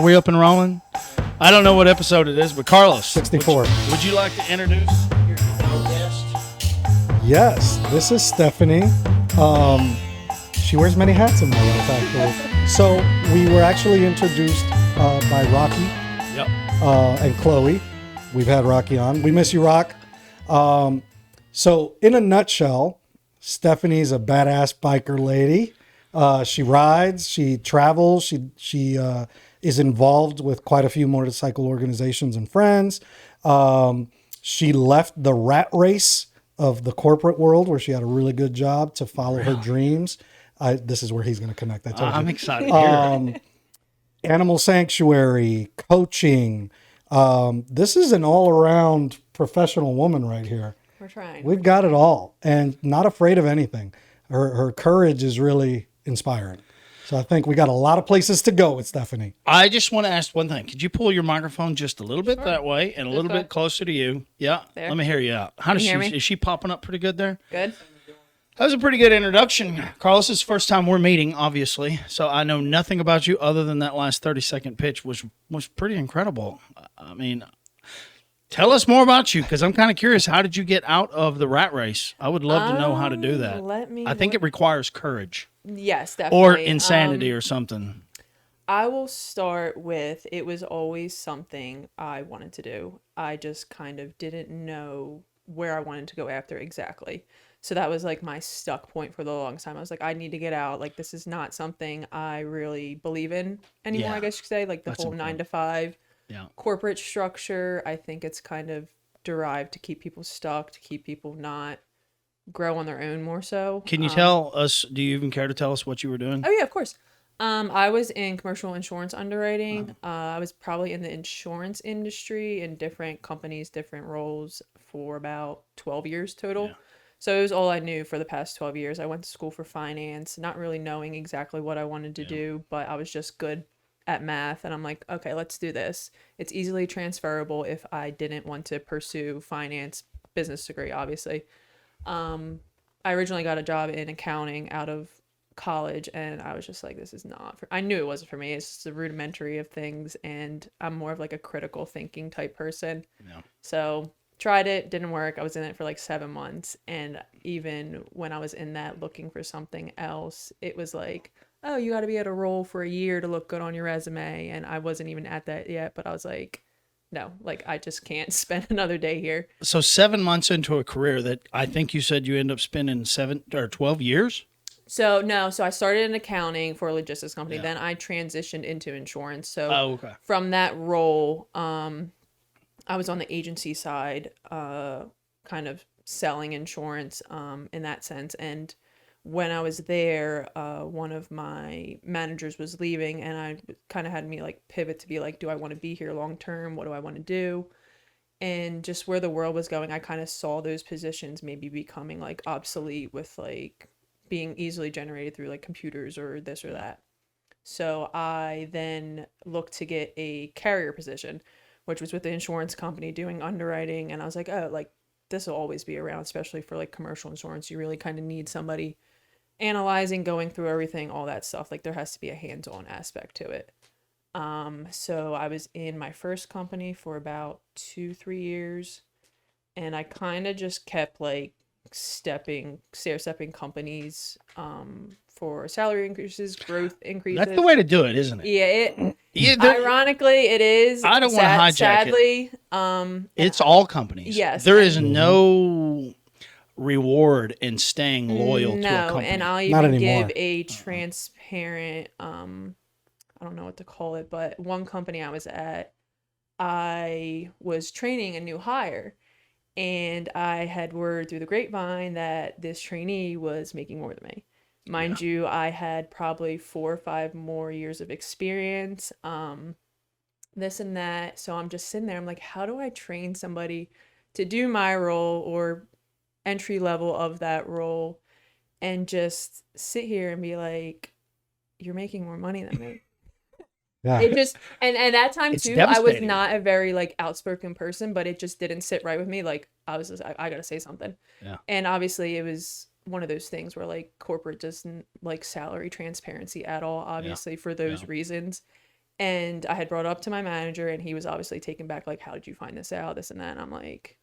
we up and rolling? I don't know what episode it is, but Carlos. 64. Would you like to introduce your guest? Yes, this is Stephanie. She wears many hats in my life, actually. So we were actually introduced by Rocky and Chloe. We've had Rocky on. We miss you, Rock. So in a nutshell, Stephanie's a badass biker lady. She rides, she travels, she is involved with quite a few motorcycle organizations and friends. She left the rat race of the corporate world where she had a really good job to follow her dreams. This is where he's going to connect. I'm excited to hear it. Animal sanctuary, coaching. This is an all-around professional woman right here. We're trying. We've got it all and not afraid of anything. Her courage is really inspiring. So I think we got a lot of places to go with Stephanie. I just want to ask one thing. Could you pull your microphone just a little bit that way and a little bit closer to you? Yeah. There. Let me hear you out. How does hear me? Is she popping up pretty good there? Good. That was a pretty good introduction. Carlos, this is the first time we're meeting, obviously. So I know nothing about you other than that last 30-second pitch was pretty incredible. I mean, tell us more about you because I'm kind of curious. How did you get out of the rat race? I would love to know how to do that. I think it requires courage. Yes, definitely. Or insanity or something. I will start with, it was always something I wanted to do. I just kind of didn't know where I wanted to go after exactly. So that was like my stuck point for the longest time. I was like, I need to get out. Like, this is not something I really believe in anymore, I guess you could say. Like the whole 9 to 5 corporate structure. I think it's kind of derived to keep people stuck, to keep people not grow on their own more so. Can you tell us, do you even care to tell us what you were doing? Oh yeah, of course. I was in commercial insurance underwriting. I was probably in the insurance industry in different companies, different roles for about 12 years total. Yeah. So it was all I knew for the past 12 years. I went to school for finance, not really knowing exactly what I wanted to do, but I was just good at math. And I'm like, okay, let's do this. It's easily transferable if I didn't want to pursue finance business degree, obviously. I originally got a job in accounting out of college and I was just like, this is not I knew it wasn't for me. It's just the rudimentary of things and I'm more of like a critical thinking type person. Yeah. So tried it, didn't work. I was in it for like 7 months. And even when I was in that looking for something else, it was like, oh, you got to be at a role for a year to look good on your resume. And I wasn't even at that yet, but I was like, no, like I just can't spend another day here. So 7 months into a career that I think you said you end up spending 7 or 12 years? So no, so I started in accounting for a logistics company. Then I transitioned into insurance. So from that role, I was on the agency side, kind of selling insurance in that sense. And when I was there, one of my managers was leaving and I kind of had me like pivot to be like, do I want to be here long term? What do I want to do? And just where the world was going, I kind of saw those positions maybe becoming like obsolete with like being easily generated through like computers or this or that. So I then looked to get a carrier position, which was with the insurance company doing underwriting. And I was like, oh, like this will always be around, especially for like commercial insurance. You really kind of need somebody analyzing, going through everything, all that stuff. Like there has to be a hands-on aspect to it. So I was in my first company for about 2-3 years and I kind of just kept like stair-stepping companies for salary increases, growth increases. That's the way to do it, isn't it? Yeah, ironically, it is. I don't want to hijack sadly, it. It's all companies. Yes. There is no reward in staying loyal to a company. No, and I'll even give a transparent, I don't know what to call it, but one company I was at, I was training a new hire. And I had word through the grapevine that this trainee was making more than me. Mind you, I had probably 4 or 5 more years of experience, this and that. So I'm just sitting there. I'm like, how do I train somebody to do my role or entry level of that role and just sit here and be like, you're making more money than me. Yeah. It just and at that time too, I was not a very like outspoken person, but it just didn't sit right with me. Like I was just, I gotta say something. Yeah. And obviously it was one of those things where like corporate doesn't like salary transparency at all, obviously for those reasons. And I had brought it up to my manager, and he was obviously taken back, like, how did you find this out, this and that. And I'm like,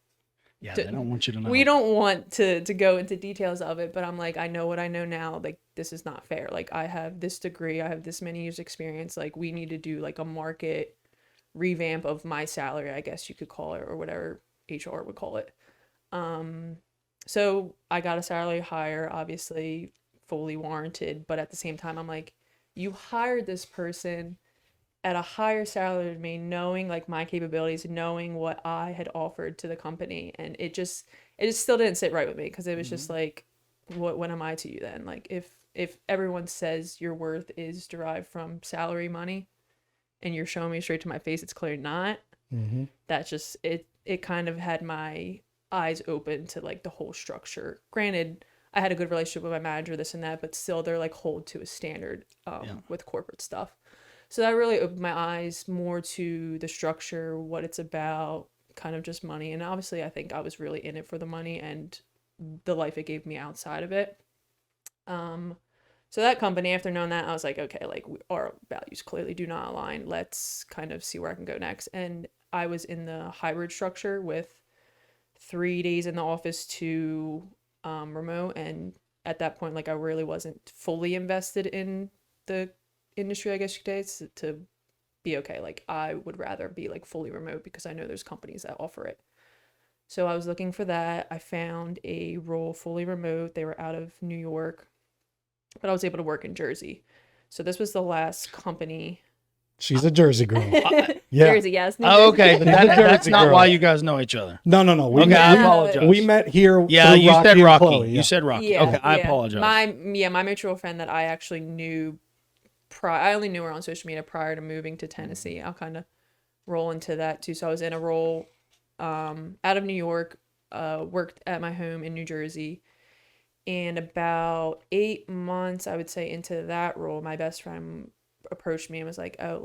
yeah, they don't want you to know. We don't want to go into details of it, but I'm like, I know what I know now. Like, this is not fair. Like, I have this degree, I have this many years experience. Like, we need to do like a market revamp of my salary, I guess you could call it, or whatever HR would call it. So I got a salary higher, obviously fully warranted, but at the same time, I'm like, you hired this person at a higher salary than me, knowing like my capabilities, knowing what I had offered to the company, and it just still didn't sit right with me, because it was just like, what am I to you then? Like, if everyone says your worth is derived from salary money, and you're showing me straight to my face it's clearly not, that's just it kind of had my eyes open to like the whole structure. Granted, I had a good relationship with my manager, this and that, but still they're like hold to a standard with corporate stuff. So that really opened my eyes more to the structure, what it's about, kind of just money. And obviously I think I was really in it for the money and the life it gave me outside of it. So that company, after knowing that, I was like, okay, like our values clearly do not align. Let's kind of see where I can go next. And I was in the hybrid structure with 3 days in the office, 2 remote. And at that point, like I really wasn't fully invested in the industry, I guess you could say, to be okay. Like I would rather be like fully remote, because I know there's companies that offer it. So I was looking for that. I found a role fully remote. They were out of New York, but I was able to work in Jersey. So this was the last company. She's a Jersey girl. Yeah. Jersey, yes. Oh, okay, but that's not why you guys know each other. No. I apologize. We met here. Yeah, you said Rocky. Chloe, You said Rocky. Yeah, okay, I apologize. My mutual friend that I actually knew I only knew her on social media prior to moving to Tennessee. I'll kind of roll into that too. So I was in a role out of New York, worked at my home in New Jersey. And about 8 months, I would say, into that role, my best friend approached me and was like, oh,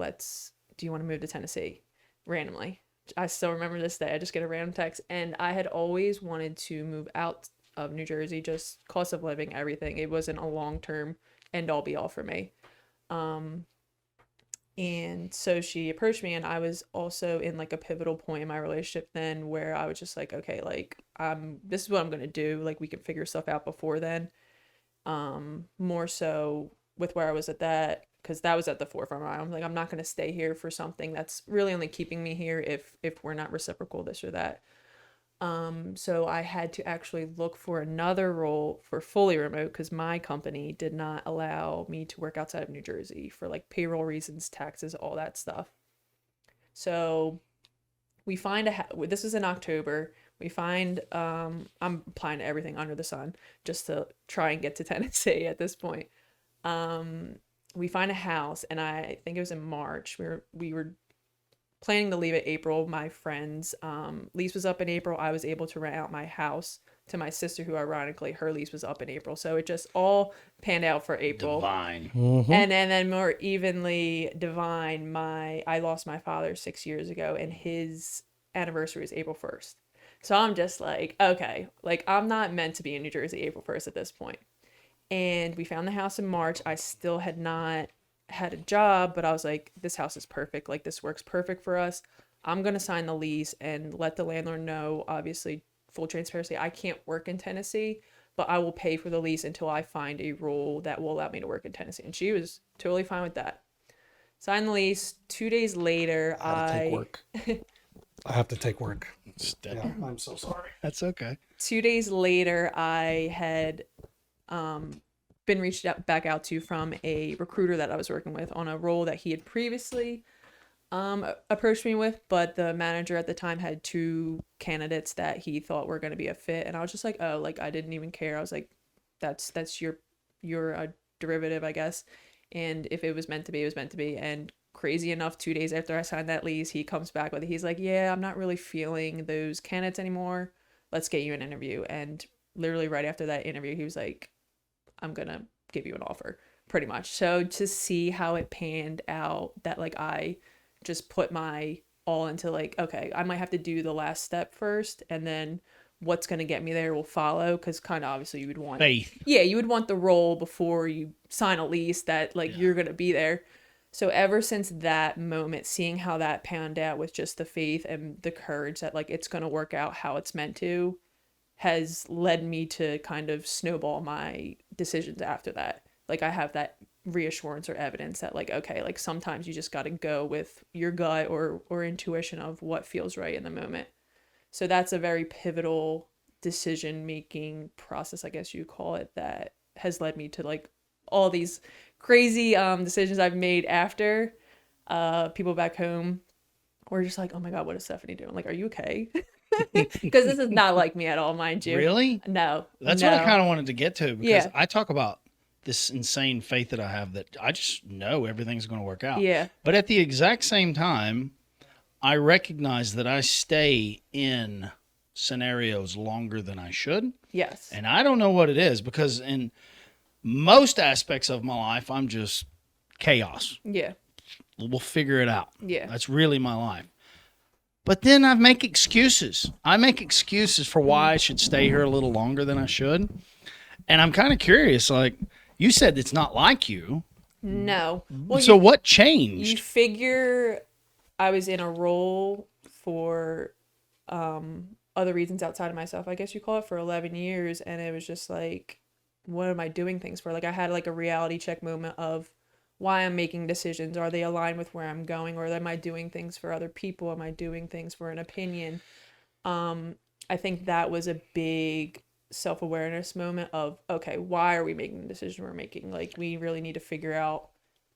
do you want to move to Tennessee? Randomly. I still remember this day. I just get a random text. And I had always wanted to move out of New Jersey, just cost of living, everything. It wasn't a long-term end-all be-all for me. And so she approached me, and I was also in like a pivotal point in my relationship then, where I was just like, okay, like this is what I'm gonna do. Like we can figure stuff out before then. More so with where I was at that, because that was at the forefront. I'm like, I'm not gonna stay here for something that's really only keeping me here if we're not reciprocal, this or that. So I had to actually look for another role for fully remote, because my company did not allow me to work outside of New Jersey for like payroll reasons, taxes, all that stuff. So we find this is in October. We find, I'm applying to everything under the sun just to try and get to Tennessee at this point. We find a house, and I think it was in March. We were planning to leave in April. My friend's lease was up in April. I was able to rent out my house to my sister, who ironically her lease was up in April. So it just all panned out for April. Divine. Mm-hmm. And then more evenly divine, I lost my father 6 years ago, and his anniversary is April 1st. So I'm just like, okay, like I'm not meant to be in New Jersey April 1st at this point. And we found the house in March. I still had not had a job, but I was like, this house is perfect. Like this works perfect for us. I'm going to sign the lease and let the landlord know, obviously full transparency, I can't work in Tennessee, but I will pay for the lease until I find a role that will allow me to work in Tennessee. And she was totally fine with that. Signed the lease. 2 days later, I have to take work. Yeah, I'm so sorry. That's okay. 2 days later, I had been reached back out to from a recruiter that I was working with on a role that he had previously approached me with, but the manager at the time had 2 candidates that he thought were going to be a fit, and I was just like, oh, like I didn't even care. I was like, that's your derivative, I guess, and if it was meant to be, it was meant to be. And crazy enough, 2 days after I signed that lease, he comes back with it. He's like, yeah, I'm not really feeling those candidates anymore. Let's get you an interview. And literally right after that interview, he was like, I'm gonna give you an offer, pretty much. So to see how it panned out, that like I just put my all into like, okay, I might have to do the last step first, and then what's gonna get me there will follow, because kind of obviously you would want faith. Yeah, you would want the role before you sign a lease that like you're gonna be there. So ever since that moment, seeing how that panned out with just the faith and the courage that like it's going to work out how it's meant to, has led me to kind of snowball my decisions after that. Like I have that reassurance or evidence that like, okay, like sometimes you just got to go with your gut or intuition of what feels right in the moment. So that's a very pivotal decision making process, I guess you call it, that has led me to like all these crazy decisions I've made after. People back home were just like, oh my God, what is Stephanie doing? Like, are you okay? Because this is not like me at all, mind you. Really? No. That's what I kind of wanted to get to, because Yeah. I talk about this insane faith that I have that I just know everything's going to work out. Yeah. But at the exact same time, I recognize that I stay in scenarios longer than I should. Yes. And I don't know what it is, because in most aspects of my life, I'm just chaos. Yeah. We'll figure it out. Yeah. That's really my life. But then I make excuses. I make excuses for why I should stay here a little longer than I should. And I'm kind of curious, like, you said it's not like you. No. Well, So what you changed? figure I was in a role for other reasons outside of myself, I guess you call it, for 11 years. And it was just like, what am I doing things for? Like I had like a reality check moment of why I'm making decisions. Are they aligned with where I'm going? Or am I doing things for other people? Am I doing things for an opinion? I think that was a big self-awareness moment of, okay, why are we making the decision we're making? Like we really need to figure out,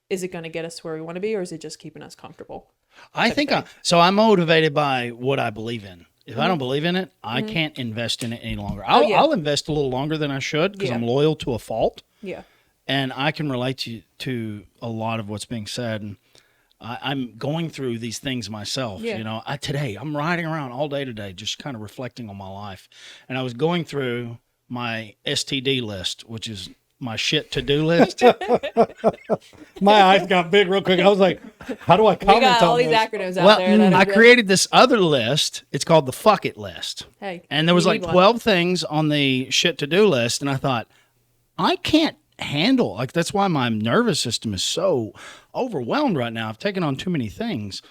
is it going to get us to where we want to be, or is it just keeping us comfortable? I think I'm motivated by what I believe in. If I don't believe in it, I can't invest in it any longer. I'll invest a little longer than I should, because I'm loyal to a fault. Yeah. And I can relate to a lot of what's being said. And I'm going through these things myself. Yeah. You know, today I'm riding around all day today, just kind of reflecting on my life. And I was going through my STD list, which is my shit to-do list. My eyes got big real quick. I was like, how do I comment We got all on these this? acronyms out there. that I are created this other list. It's called the fuck it list. Hey, And there was you like need one. 12 things on the shit to-do list. And I thought, I can't handle, like, that's why my nervous system is so overwhelmed right now. I've taken on too many things.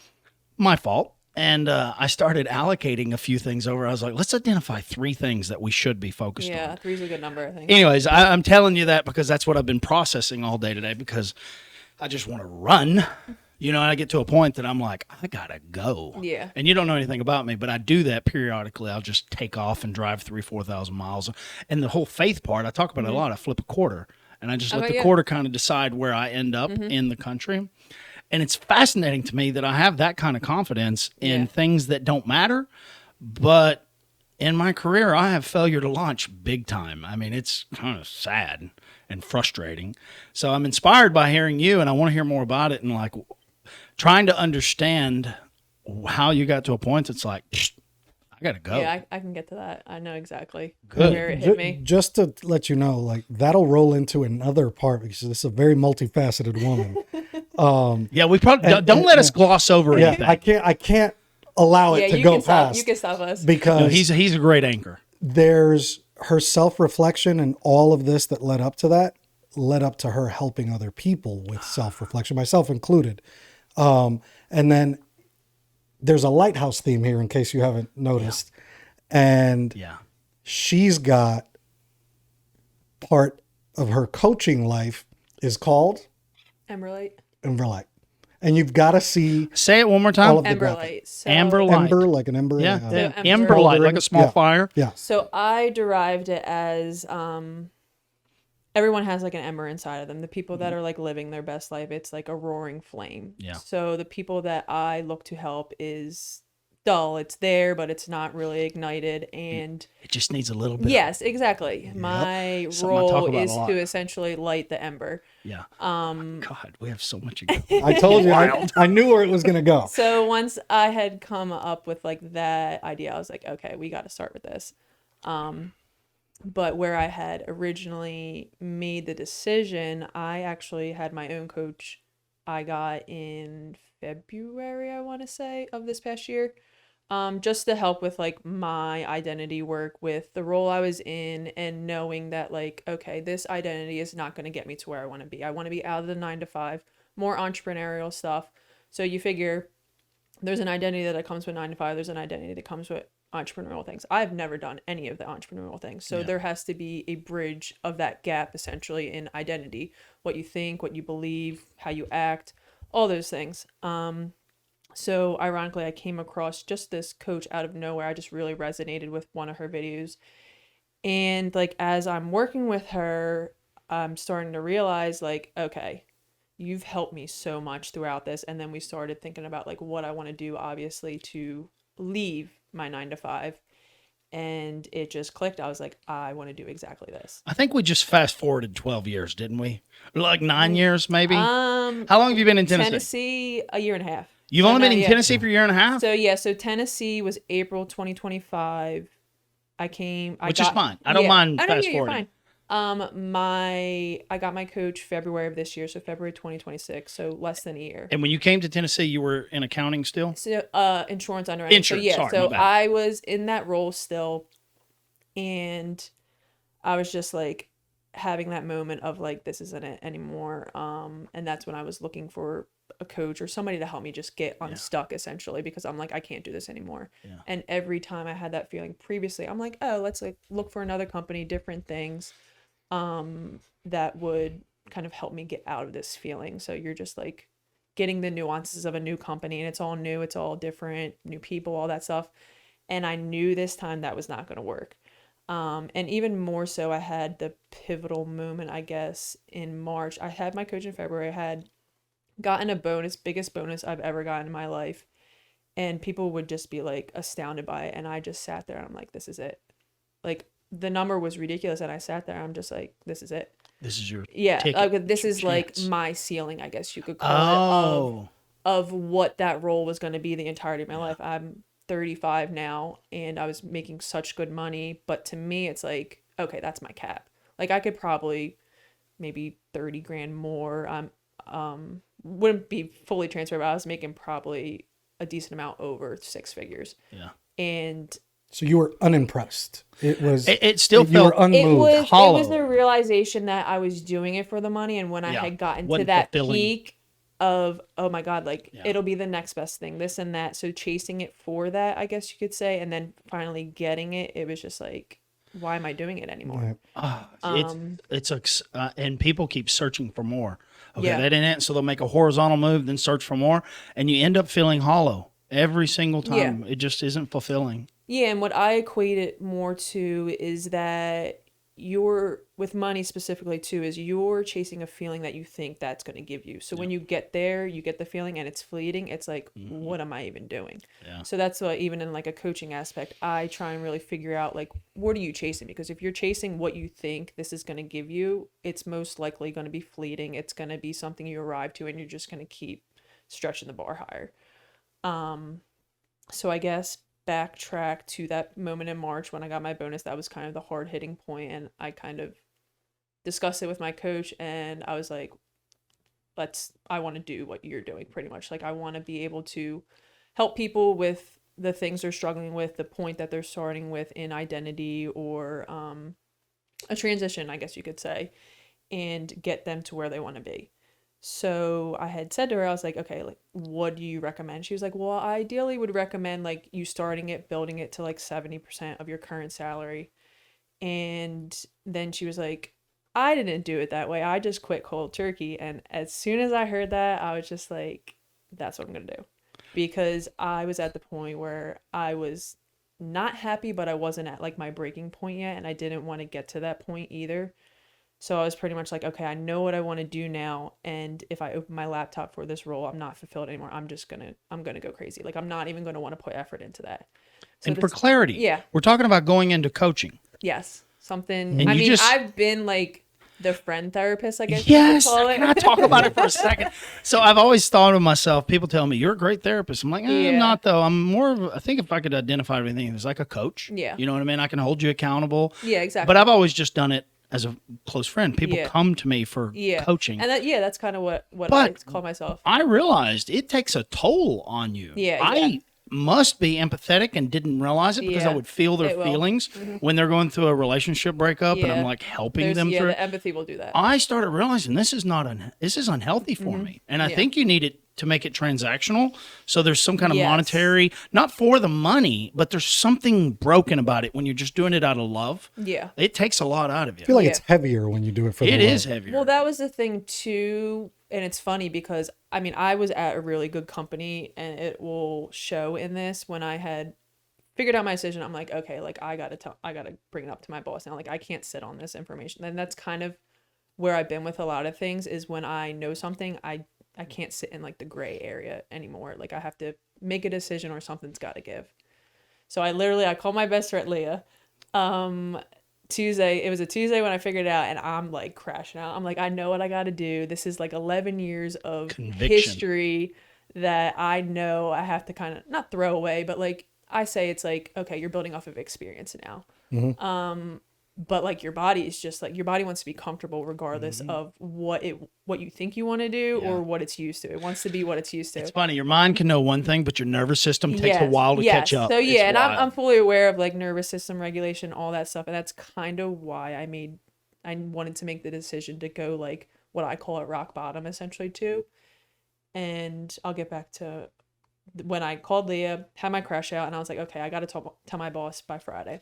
My fault. And I started allocating a few things over. I was like, let's identify 3 things that we should be focused on. Yeah, 3's a good number, I think. Anyways, I'm telling you that because that's what I've been processing all day today, because I just want to run. You know, and I get to a point that I'm like, I gotta go. Yeah. And you don't know anything about me, but I do that periodically. I'll just take off and drive 3,000-4,000 miles. And the whole faith part, I talk about it a lot. I flip a quarter, and I just let the quarter kind of decide where I end up in the country. And it's fascinating to me that I have that kind of confidence in things that don't matter. But in my career, I have failure to launch big time. I mean, it's kind of sad and frustrating. So I'm inspired by hearing you, and I want to hear more about it, and like trying to understand how you got to a point that's like, I got to go. Yeah, I can get to that. I know exactly Good. where it hit me. Just to let you know, like that'll roll into another part because this is a very multifaceted woman. Yeah, we probably don't let us gloss over anything. I can't allow it to you go can stop. past. You can stop us. Because No, he's a great anchor. there's her self-reflection and all of this that led up to that led up to her helping other people with self-reflection, myself included. And then there's a lighthouse theme here in case you haven't noticed. And she's got part of her coaching life is called Emberlight. Emberlight. And you've got to see. Say it one more time. All of the Emberlight. So, Amber light. Ember, like an ember. Yeah. So Ember light, like a small Yeah. fire. Yeah. So I derived it as everyone has like an ember inside of them. The people that are like living their best life, it's like a roaring flame. Yeah. So the people that I look to help is dull. It's there, but it's not really ignited. And It just needs a little bit. yes, exactly. My Something I talk role about is a lot. to essentially light the ember. Yeah. God, we have so much. Ago. I told you, I knew where it was going to go. So once I had come up with like that idea, I was like, okay, we got to start with this. But where I had originally made the decision, I actually had my own coach. I got in February, I want to say, of this past year, just to help with like my identity work with the role I was in and knowing that like, okay, this identity is not going to get me to where I want to be. I want to be out of the 9 to 5. more entrepreneurial stuff. So you figure there's an identity that comes with 9 to 5. There's an identity that comes with entrepreneurial things. I've never done any of the entrepreneurial things. So there has to be a bridge of that gap essentially in identity, what you think, what you believe, how you act, all those things. So ironically, I came across just this coach out of nowhere. I just really resonated with one of her videos. And like, as I'm working with her, I'm starting to realize like, okay, you've helped me so much throughout this. And then we started thinking about like what I want to do, obviously, to leave my 9 to 5. And it just clicked. I was like, I want to do exactly this. I think we just fast forwarded 12 years, didn't we? Like 9 years, maybe? How long have you been in Tennessee? Tennessee, a year and a half. You've only been in Tennessee for a year and a half? So Tennessee was April 2025. Which is fine. I don't mind fast forwarding. I got my coach February of this year, so February 2026, so less than a year. And when you came to Tennessee, you were in accounting still? So insurance underwriting. Sorry, I was in that role still, and I was just like having that moment of like, this isn't it anymore. And that's when I was looking for a coach or somebody to help me just get unstuck essentially, because I'm like, I can't do this anymore. Yeah. And every time I had that feeling previously, I'm like, oh, let's like look for another company, different things that would kind of help me get out of this feeling. So you're just like getting the nuances of a new company, and it's all new, it's all different, new people, all that stuff. And I knew this time that was not going to work. And even more so, I had the pivotal moment, I guess, in March. I had my coach in February. I had gotten a bonus, biggest bonus I've ever gotten in my life. And people would just be like astounded by it. And I just sat there and I'm like, this is it. Like the number was ridiculous. And I sat there and I'm just like, this is it. This is your ticket. This is like my ceiling, I guess you could call it, of what that role was going to be the entirety of my life. I'm 35 now and I was making such good money, but to me it's like, okay, that's my cap. Like I could probably maybe 30 grand more. Wouldn't be fully transferred, but I was making probably a decent amount over 6 figures. Yeah. And so you were unimpressed. It still you were unmoved. Hollow. It was the realization that I was doing it for the money, and when I had gotten to that peak of, oh my God, like it'll be the next best thing, this and that. So chasing it for that, I guess you could say, and then finally getting it, it was just like, why am I doing it anymore? And people keep searching for more. Okay, that ain't it. So they'll make a horizontal move, then search for more, and you end up feeling hollow every single time. It just isn't fulfilling. Yeah, and what I equate it more to is that with money specifically too, is you're chasing a feeling that you think that's going to give you. So when you get there, you get the feeling and it's fleeting. It's like, what am I even doing? Yeah. So that's why even in like a coaching aspect, I try and really figure out like, what are you chasing? Because if you're chasing what you think this is going to give you, it's most likely going to be fleeting. It's going to be something you arrive to and you're just going to keep stretching the bar higher. So I guess backtrack to that moment in March when I got my bonus, that was kind of the hard hitting point, and I kind of discussed it with my coach, and I was like, I want to do what you're doing pretty much. Like I want to be able to help people with the things they're struggling with, the point that they're starting with in identity or a transition, I guess you could say, and get them to where they want to be. So I had said to her, I was like, okay, like, what do you recommend? She was like, well, I ideally would recommend like you starting it, building it to like 70% of your current salary. And then she was like, I didn't do it that way. I just quit cold turkey. And as soon as I heard that, I was just like, that's what I'm going to do. Because I was at the point where I was not happy, but I wasn't at like my breaking point yet. And I didn't want to get to that point either. So I was pretty much like, okay, I know what I want to do now. And if I open my laptop for this role, I'm not fulfilled anymore. I'm going to go crazy. Like, I'm not even going to want to put effort into that. So and for clarity, we're talking about going into coaching. Yes. Something. I've been like the friend therapist, I guess. Yes. Can I talk about it for a second? So I've always thought of myself, people tell me, you're a great therapist. I'm like, I'm not though. I'm more of I think if I could identify everything as like a coach. Yeah. You know what I mean? I can hold you accountable. Yeah, exactly. But I've always just done it as a close friend. People come to me for coaching. And that's kind of what I call myself. I realized it takes a toll on you. must be empathetic and didn't realize it because I would feel their feelings when they're going through a relationship breakup and I'm like helping them through. The empathy will do that. I started realizing this is unhealthy for me. And I think you need it to make it transactional. So there's some kind of monetary, not for the money, but there's something broken about it when you're just doing it out of love. Yeah. It takes a lot out of you. I feel like it's heavier when you do it for the love. It is heavier. Well, that was the thing too. And it's funny because, I mean, I was at a really good company and it will show in this when I had figured out my decision. I'm like, okay, like I got to bring it up to my boss now. Like I can't sit on this information. And that's kind of where I've been with a lot of things is when I know something, I can't sit in like the gray area anymore. Like I have to make a decision or something's got to give. So I called my best friend Leah. Tuesday, it was a Tuesday when I figured it out and I'm like crashing out. I'm like, I know what I got to do. This is like 11 years of history that I know I have to kind of not throw away, but like I say, it's like, okay, you're building off of experience now. But like your body is just like, your body wants to be comfortable regardless of what you think you want to do or what it's used to. It wants to be what it's used to. It's funny. Your mind can know one thing, but your nervous system takes a while to catch up. So yeah, and I'm fully aware of like nervous system regulation, all that stuff. And that's kind of why I wanted to make the decision to go like what I call it rock bottom essentially too. And I'll get back to when I called Leah, had my crash out and I was like, okay, I got to tell my boss by Friday.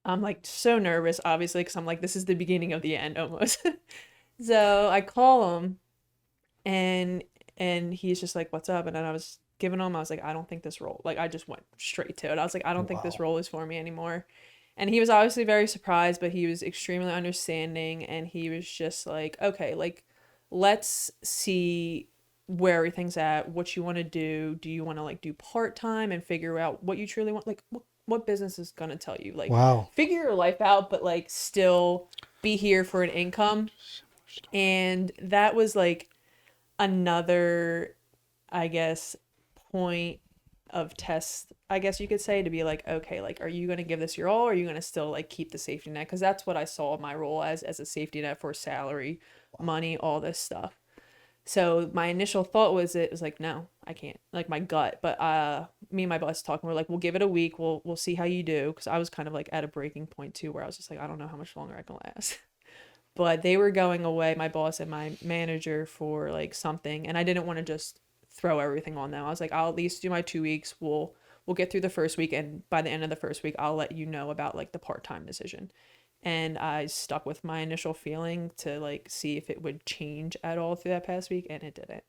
I'm like so nervous, obviously, because I'm like, this is the beginning of the end almost. So I call him and he's just like, what's up? And then I was giving him, I was like, I don't think this role, like I just went straight to it. I was like, I don't think this role is for me anymore. And he was obviously very surprised, but he was extremely understanding. And he was just like, okay, like, let's see where everything's at, what you want to do. Do you want to like do part-time and figure out what you truly want? Like, what business is going to tell you? Like, figure your life out, but like still be here for an income. And that was like another, I guess, point of test, I guess you could say, to be like, okay, like, are you going to give this your all? Or are you going to still like keep the safety net? Because that's what I saw my role as a safety net for salary, money, all this stuff. So my initial thought was, it was like, no, I can't, like my gut. But me and my boss talking, we're like, we'll give it a week. We'll see how you do. Because I was kind of like at a breaking point too, where I was just like, I don't know how much longer I can last. But they were going away, my boss and my manager, for like something. And I didn't want to just throw everything on them. I was like, I'll at least do my 2 weeks. We'll get through the first week. And by the end of the first week, I'll let you know about like the part-time decision. And I stuck with my initial feeling to like see if it would change at all through that past week, and it didn't.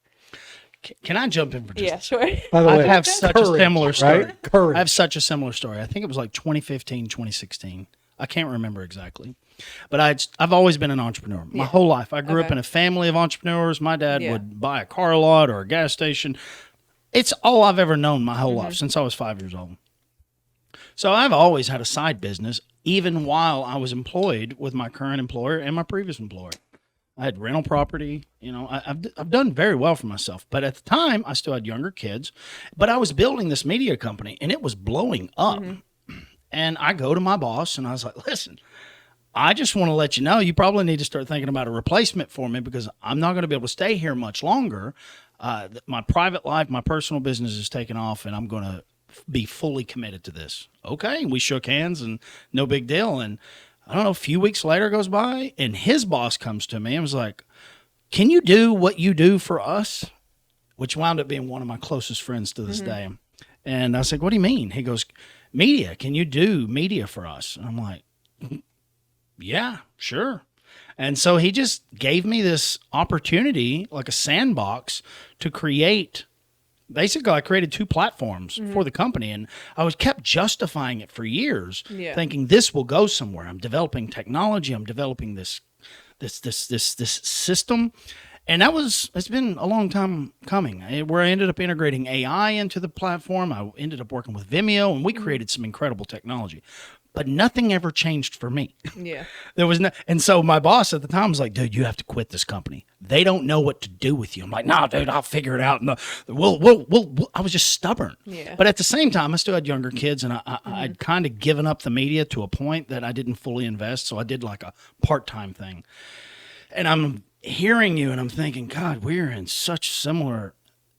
Can I jump in for just Yeah, sure. By the way, I have such a similar story. Right? Courage. I have such a similar story. I think it was like 2015, 2016. I can't remember exactly. But I've always been an entrepreneur. My whole life. I grew up in a family of entrepreneurs. My dad would buy a car lot or a gas station. It's all I've ever known my whole life since I was 5 years old. So I've always had a side business, even while I was employed with my current employer and my previous employer. I had rental property. You know, I've done very well for myself. But at the time, I still had younger kids. But I was building this media company, and it was blowing up. And I go to my boss, and I was like, listen, I just want to let you know, you probably need to start thinking about a replacement for me because I'm not going to be able to stay here much longer. My private life, my personal business is taking off, and I'm going to be fully committed to this. Okay. We shook hands and no big deal. And I don't know, a few weeks later goes by and his boss comes to me and was like, can you do what you do for us? Which wound up being one of my closest friends to this day. And I was like, what do you mean? He goes, media. Can you do media for us? And I'm like, yeah, sure. And so he just gave me this opportunity, like a sandbox, to create. Basically, I created 2 platforms for the company, and I was kept justifying it for years, thinking this will go somewhere. I'm developing technology. I'm developing this system, and it's been a long time coming. Where I ended up integrating AI into the platform. I ended up working with Vimeo, and we created some incredible technology. But nothing ever changed for me. Yeah. There was no, and so my boss at the time was like, dude, you have to quit this company. They don't know what to do with you. I'm like, nah, dude, I'll figure it out. And we'll I was just stubborn. Yeah. But at the same time, I still had younger kids, and I'd kind of given up the media to a point that I didn't fully invest. So I did like a part-time thing. And I'm hearing you and I'm thinking, God, we're in such similar,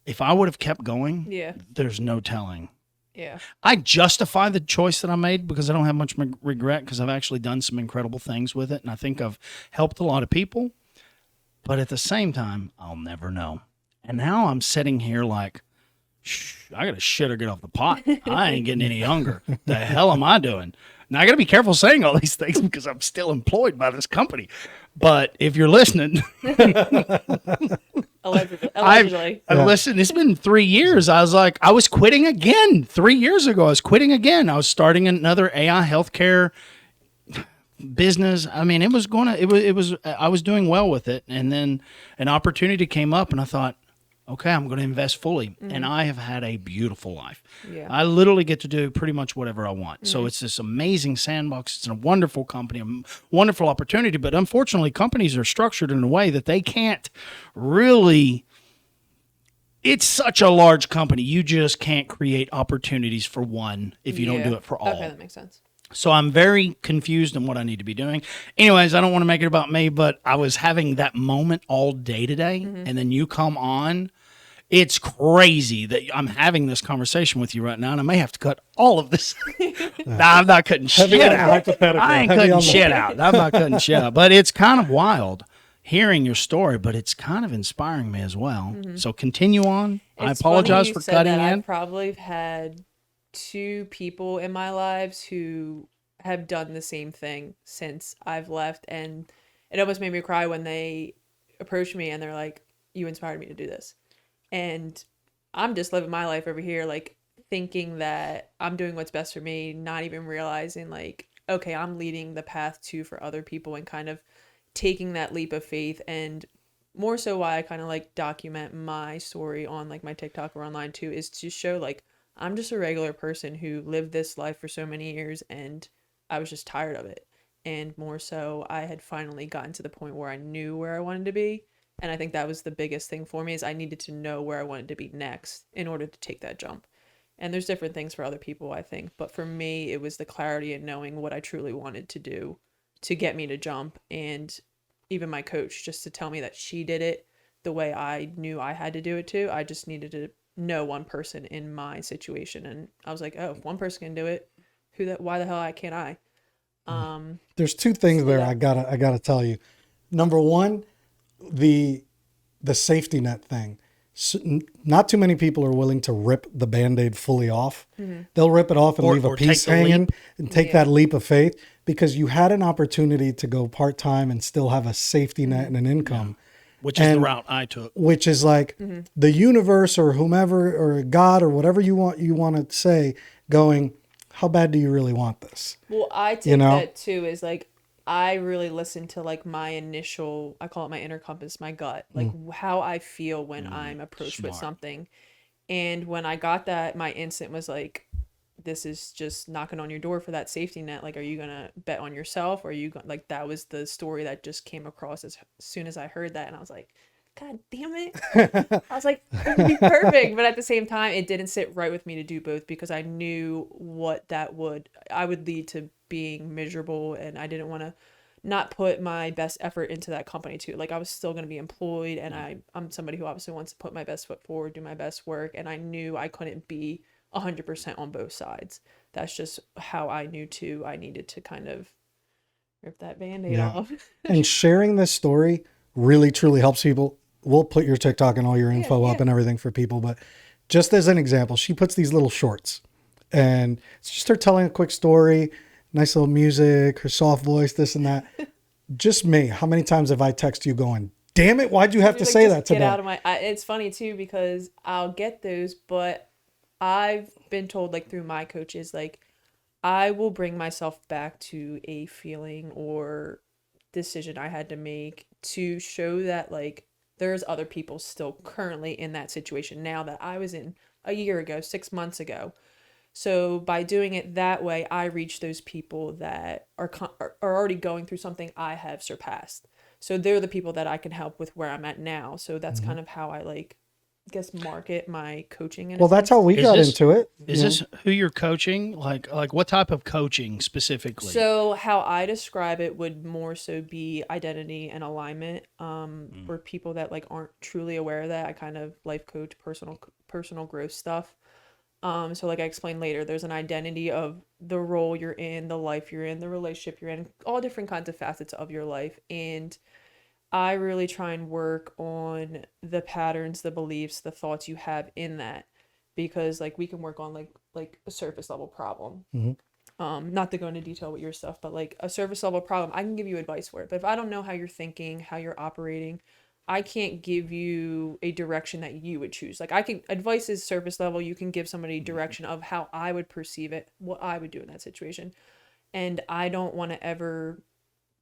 if I would have kept going, there's no telling Yeah. I justify the choice that I made because I don't have much regret because I've actually done some incredible things with it. And I think I've helped a lot of people. But at the same time, I'll never know. And now I'm sitting here like, I got to shit or get off the pot. I ain't getting any younger. The hell am I doing? Now, I got to be careful saying all these things because I'm still employed by this company. But if you're listening, allegedly. I've listened. It's been 3 years. I was quitting again 3 years ago. I was quitting again. I was starting another AI healthcare business. I mean, I was doing well with it. And then an opportunity came up and I thought, okay, I'm going to invest fully. And I have had a beautiful life. Yeah. I literally get to do pretty much whatever I want. So it's this amazing sandbox. It's a wonderful company, a wonderful opportunity. But unfortunately, companies are structured in a way that they can't really. It's such a large company. You just can't create opportunities for one if you don't do it for all. Okay, that makes sense. So I'm very confused on what I need to be doing. Anyways, I don't want to make it about me, but I was having that moment all day today, and then you come on. It's crazy that I'm having this conversation with you right now, and I may have to cut all of this. Nah, I'm not cutting shit out. I ain't cutting shit out. I'm not cutting shit out. But it's kind of wild hearing your story, but it's kind of inspiring me as well. So continue on. I apologize for cutting in. I've probably had 2 people in my lives who have done the same thing since I've left, and it almost made me cry when they approached me and they're like, you inspired me to do this. And I'm just living my life over here, like thinking that I'm doing what's best for me, not even realizing like, okay, I'm leading the path too for other people and kind of taking that leap of faith. And more so why I kind of like document my story on like my TikTok or online too, is to show like, I'm just a regular person who lived this life for so many years and I was just tired of it. And more so, I had finally gotten to the point where I knew where I wanted to be. And I think that was the biggest thing for me, is I needed to know where I wanted to be next in order to take that jump. And there's different things for other people, I think. But for me, it was the clarity and knowing what I truly wanted to do to get me to jump. And even my coach, just to tell me that she did it the way I knew I had to do it too. I just needed to know one person in my situation. And I was like, oh, if one person can do it, why the hell can't I? There's 2 things there I gotta tell you. Number one, the safety net thing. So, not too many people are willing to rip the Band-Aid fully off. They'll rip it off and leave a piece hanging and take that leap of faith, because you had an opportunity to go part-time and still have a safety net and an income. Which is the route I took. Which is like the universe or whomever or God or whatever you want to say, going, how bad do you really want this? Well, I take that too, is like, I really listen to like my initial, I call it my inner compass, my gut, like how I feel when I'm approached with something. And when I got that, my instinct was like, this is just knocking on your door for that safety net. Like, are you going to bet on yourself? Or are you going, like, that was the story that just came across as soon as I heard that. And I was like, God damn it. I was like, it would be perfect. But at the same time, it didn't sit right with me to do both, because I knew what I would lead to being miserable, and I didn't want to not put my best effort into that company too. Like, I was still going to be employed, and I'm somebody who obviously wants to put my best foot forward, do my best work, and I knew I couldn't be 100% on both sides. That's just how I knew too. I needed to kind of rip that Band-Aid off. And sharing this story really truly helps people. We'll put your TikTok and all your info up and everything for people, but just as an example, she puts these little shorts, and it's just her telling a quick story. Nice little music, her soft voice, this and that. Just me. How many times have I texted you going, damn it, why'd you have to say that today? Get out of my... It's funny too, because I'll get those, but I've been told, like, through my coaches, like, I will bring myself back to a feeling or decision I had to make to show that, like, there's other people still currently in that situation now that I was in a year ago, 6 months ago. So by doing it that way, I reach those people that are already going through something I have surpassed. So they're the people that I can help with where I'm at now. So that's kind of how I, like, I guess, market my coaching. Well, that's how we got into it. Is this who you're coaching? Like what type of coaching specifically? So how I describe it would more so be identity and alignment. For people that, like, aren't truly aware of that, I kind of life coach, personal growth stuff. So like I explained later, there's an identity of the role you're in, the life you're in, the relationship you're in, all different kinds of facets of your life. And I really try and work on the patterns, the beliefs, the thoughts you have in that, because like we can work on like a surface level problem. Not to go into detail with your stuff, but like a surface level problem, I can give you advice for it. But if I don't know how you're thinking, how you're operating, I can't give you a direction that you would choose. Like advice is surface level. You can give somebody direction of how I would perceive it, what I would do in that situation. And I don't want to ever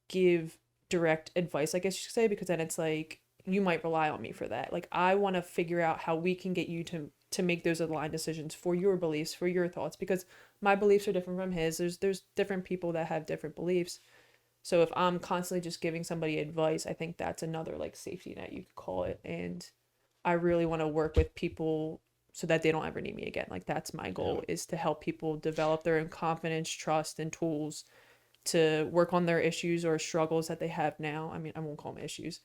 give direct advice, I guess you could say, because then it's like you might rely on me for that. Like I want to figure out how we can get you to make those aligned decisions for your beliefs, for your thoughts, because my beliefs are different from his. There's different people that have different beliefs. So if I'm constantly just giving somebody advice, I think that's another like safety net, you could call it. And I really want to work with people so that they don't ever need me again. Like that's my goal, is to help people develop their own confidence, trust, and tools to work on their issues or struggles that they have now. I mean, I won't call them issues.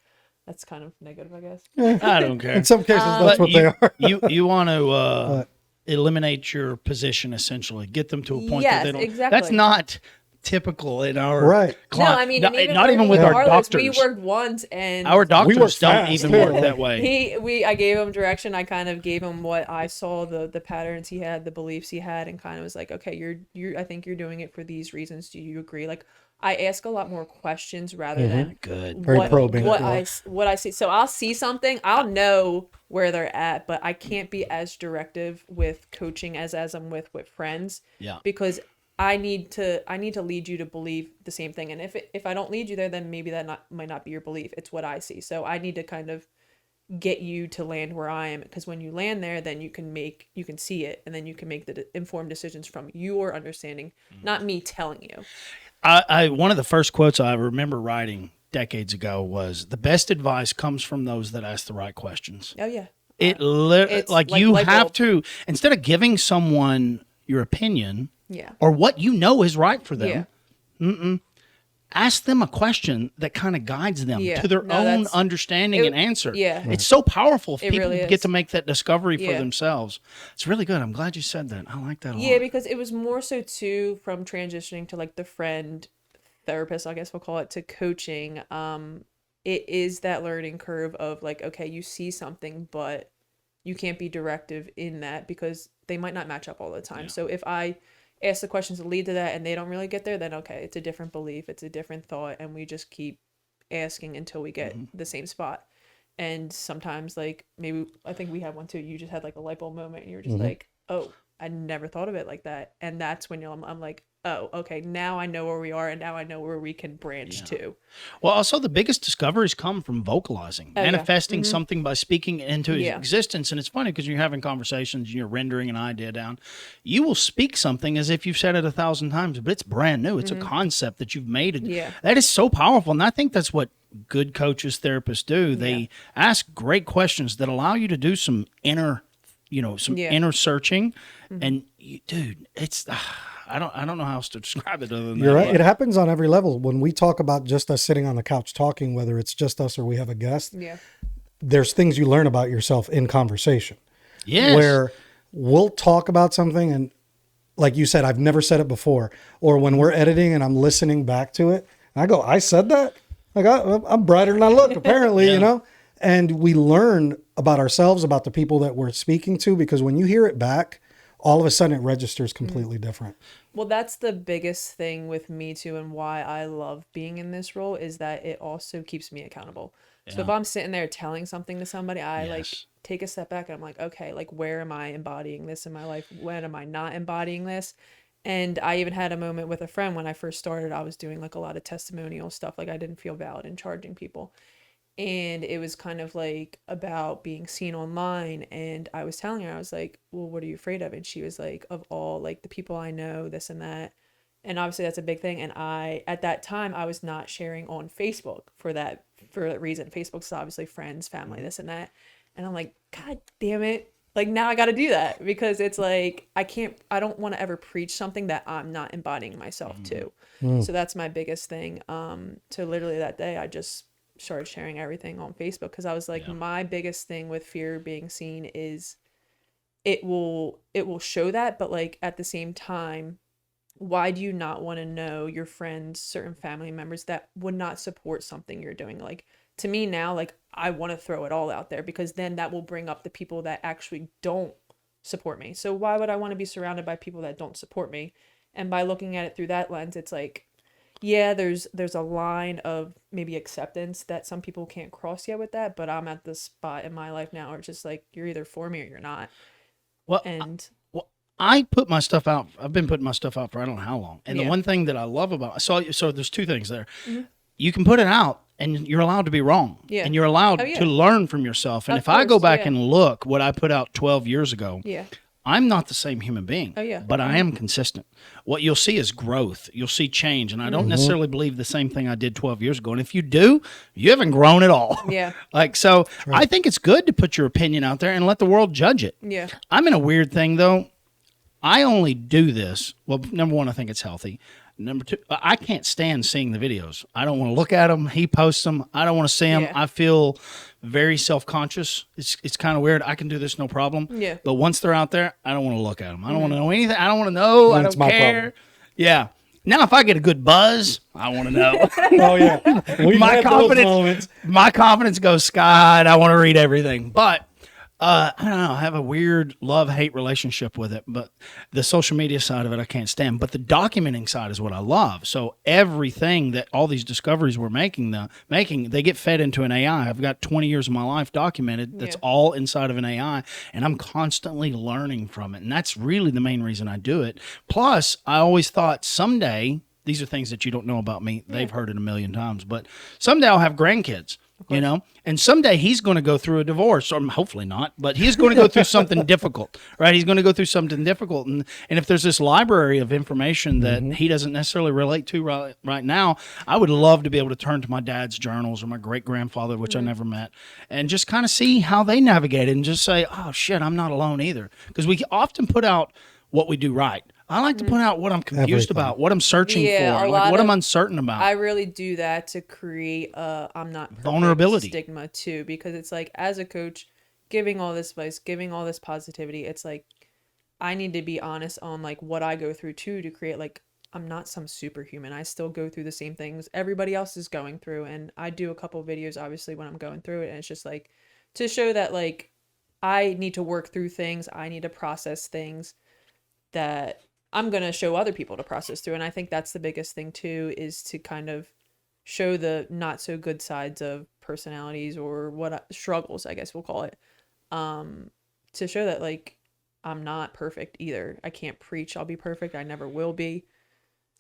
That's kind of negative, I guess. I don't care. In some cases, that's what they are. You want to eliminate your position, essentially. Get them to a point that they don't. Exactly. That's not typical in our right. No, I mean, not even with our doctors. We worked once, and our doctors don't even work that way. I gave him direction. I kind of gave him what I saw, the patterns he had, the beliefs he had, and kind of was like, okay, I think you're doing it for these reasons. Do you agree? Like, I ask a lot more questions rather than very probing. What I see. So I'll see something, I'll know where they're at, but I can't be as directive with coaching as I'm with friends. Yeah. Because I need to lead you to believe the same thing. And if I don't lead you there, then maybe might not be your belief. It's what I see. So I need to kind of get you to land where I am, because when you land there, then you can see it, and then you can make the informed decisions from your understanding, not me telling you. One of the first quotes I remember writing decades ago was, "The best advice comes from those that ask the right questions." Oh yeah. It's like you have to, instead of giving someone your opinion, or what you know is right for them, ask them a question that kind of guides them to their own understanding and answer. Yeah. It's so powerful if people really get to make that discovery for themselves. It's really good. I'm glad you said that. I like that a lot. Yeah, because it was more so too from transitioning to like the friend therapist, I guess we'll call it, to coaching. It is that learning curve of like, okay, you see something, but you can't be directive in that because they might not match up all the time. So if I ask the questions that lead to that and they don't really get there, then okay, it's a different belief, it's a different thought, and we just keep asking until we get the same spot. And sometimes, like, maybe I think we had one too, you just had like a light bulb moment and you were just like, oh, I never thought of it like that. And that's when I'm like, oh, okay, now I know where we are, and now I know where we can branch to. Well, also the biggest discoveries come from vocalizing, manifesting something by speaking it into existence. And it's funny because you're having conversations and you're rendering an idea down. You will speak something as if you've said it 1,000 times, but it's brand new. It's a concept that you've made. That is so powerful. And I think that's what good coaches, therapists do. They ask great questions that allow you to do some inner, inner searching. And dude, it's... I don't know how else to describe it other than You're right. It happens on every level. When we talk about just us sitting on the couch talking, whether it's just us or we have a guest, there's things you learn about yourself in conversation. Yes. Where we'll talk about something and, like you said, I've never said it before. Or when we're editing and I'm listening back to it, and I go, I said that? Like, I'm brighter than I look, apparently, And we learn about ourselves, about the people that we're speaking to, because when you hear it back, all of a sudden it registers completely different. Well, that's the biggest thing with me too, and why I love being in this role, is that it also keeps me accountable. So if I'm sitting there telling something to somebody, I like take a step back and I'm like, okay, like where am I embodying this in my life? When am I not embodying this? And I even had a moment with a friend when I first started. I was doing like a lot of testimonial stuff. Like I didn't feel valid in charging people. And it was kind of like about being seen online. And I was telling her, I was like, well, what are you afraid of? And she was like, of all like the people I know, this and that. And obviously that's a big thing. And at that time, I was not sharing on Facebook for that reason. Facebook's obviously friends, family, this and that. And I'm like, God damn it. Like now I got to do that, because it's like, I don't want to ever preach something that I'm not embodying myself to. So that's my biggest thing. So literally that day, I just started sharing everything on Facebook, because I was like, my biggest thing with fear of being seen is it will show that, but like at the same time, why do you not want to know your friends, certain family members that would not support something you're doing? Like, to me now, like, I want to throw it all out there, because then that will bring up the people that actually don't support me. So why would I want to be surrounded by people that don't support me? And by looking at it through that lens, it's like, yeah, there's a line of maybe acceptance that some people can't cross yet with that, but I'm at the spot in my life now where it's just like, you're either for me or you're not. Well, and I put my stuff out. I've been putting my stuff out for I don't know how long. And Yeah. the one thing that I love about so there's two things there. Mm-hmm. You can put it out and you're allowed to be wrong. Yeah. And you're allowed Oh, yeah. to learn from yourself. And Of if I go course, back yeah. and look what I put out 12 years ago, yeah, I'm not the same human being. Oh, yeah. But I am consistent. What you'll see is growth. You'll see change. And I don't necessarily believe the same thing I did 12 years ago. And if you do, you haven't grown at all. Yeah. Like, so I think it's good to put your opinion out there and let the world judge it. Yeah. I'm in a weird thing, though. I only do this. Well, number one, I think it's healthy. Number two, I can't stand seeing the videos. I don't want to look at them. He posts them. I don't want to see them. Yeah. I feel very self-conscious. It's kind of weird. I can do this no problem. Yeah. But once they're out there, I don't want to look at them. I don't want to know anything. I don't want to know. I That's don't my care. problem. Yeah. Now, if I get a good buzz, I want to know. Oh yeah, We've my had those confidence, moments. my confidence goes sky high. I want to read everything, but I don't know. I have a weird love-hate relationship with it, but the social media side of it I can't stand. But the documenting side is what I love. So everything that all these discoveries we're making, they get fed into an AI. I've got 20 years of my life documented. That's all inside of an AI, and I'm constantly learning from it. And that's really the main reason I do it. Plus, I always thought someday, these are things that you don't know about me. They've heard it a million times, but someday I'll have grandkids. You know, and someday he's going to go through a divorce, or hopefully not, but he's going to go through something difficult, right? He's going to go through something difficult. And if there's this library of information that he doesn't necessarily relate to right now, I would love to be able to turn to my dad's journals or my great grandfather, which I never met, and just kind of see how they navigated and just say, oh shit, I'm not alone either. Because we often put out what we do right. I like to point out what I'm confused about, what I'm searching for, like what I'm uncertain about. I really do that to create I'm not perfect vulnerability stigma too, because it's like, as a coach, giving all this advice, giving all this positivity, it's like I need to be honest on like what I go through too, to create like, I'm not some superhuman. I still go through the same things everybody else is going through, and I do a couple videos obviously when I'm going through it, and it's just like to show that like I need to work through things, I need to process things that I'm going to show other people to process through. And I think that's the biggest thing too, is to kind of show the not so good sides of personalities, or struggles, I guess we'll call it, to show that like I'm not perfect either. I can't preach I'll be perfect. I never will be.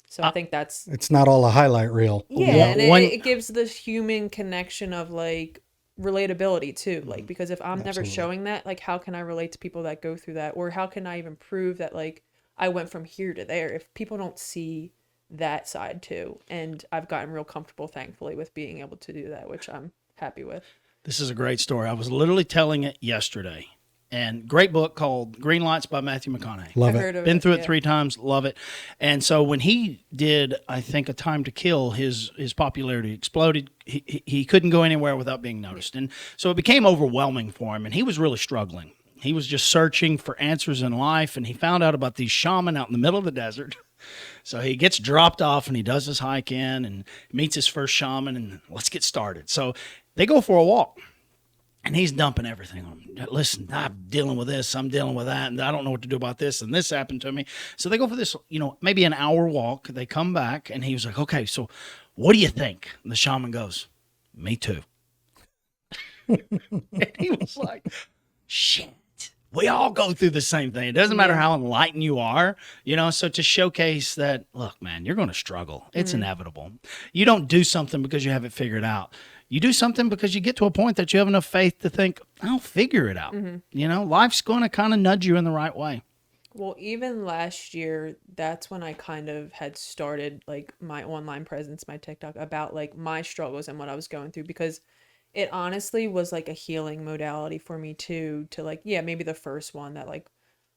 So I think it's not all a highlight reel. And it gives this human connection of like relatability too, like, because if I'm never showing that, like, how can I relate to people that go through that, or how can I even prove that like I went from here to there if people don't see that side too? And I've gotten real comfortable, thankfully, with being able to do that, which I'm happy with. This is a great story. I was literally telling it yesterday. And great book called Green Lights by Matthew McConaughey. Love I've heard of Been it, through it 3 times, love it. And so when he did, I think, A Time to Kill, his popularity exploded. He couldn't go anywhere without being noticed. And so it became overwhelming for him, and he was really struggling. He was just searching for answers in life, and he found out about these shaman out in the middle of the desert. So he gets dropped off, and he does his hike in and meets his first shaman, and let's get started. So they go for a walk. And he's dumping everything on him. Listen, I'm dealing with this, I'm dealing with that, and I don't know what to do about this, and this happened to me. So they go for this, maybe an hour walk. They come back, and he was like, okay, so what do you think? And the shaman goes, me too. And he was like, shit. We all go through the same thing. It doesn't matter how enlightened you are, so to showcase that, look, man, you're going to struggle. It's inevitable. You don't do something because you have it figured out. You do something because you get to a point that you have enough faith to think, I'll figure it out. Life's going to kind of nudge you in the right way. Well, even last year, that's when I kind of had started like my online presence, my TikTok, about like my struggles and what I was going through, because it honestly was like a healing modality for me too, to like, maybe the first one that like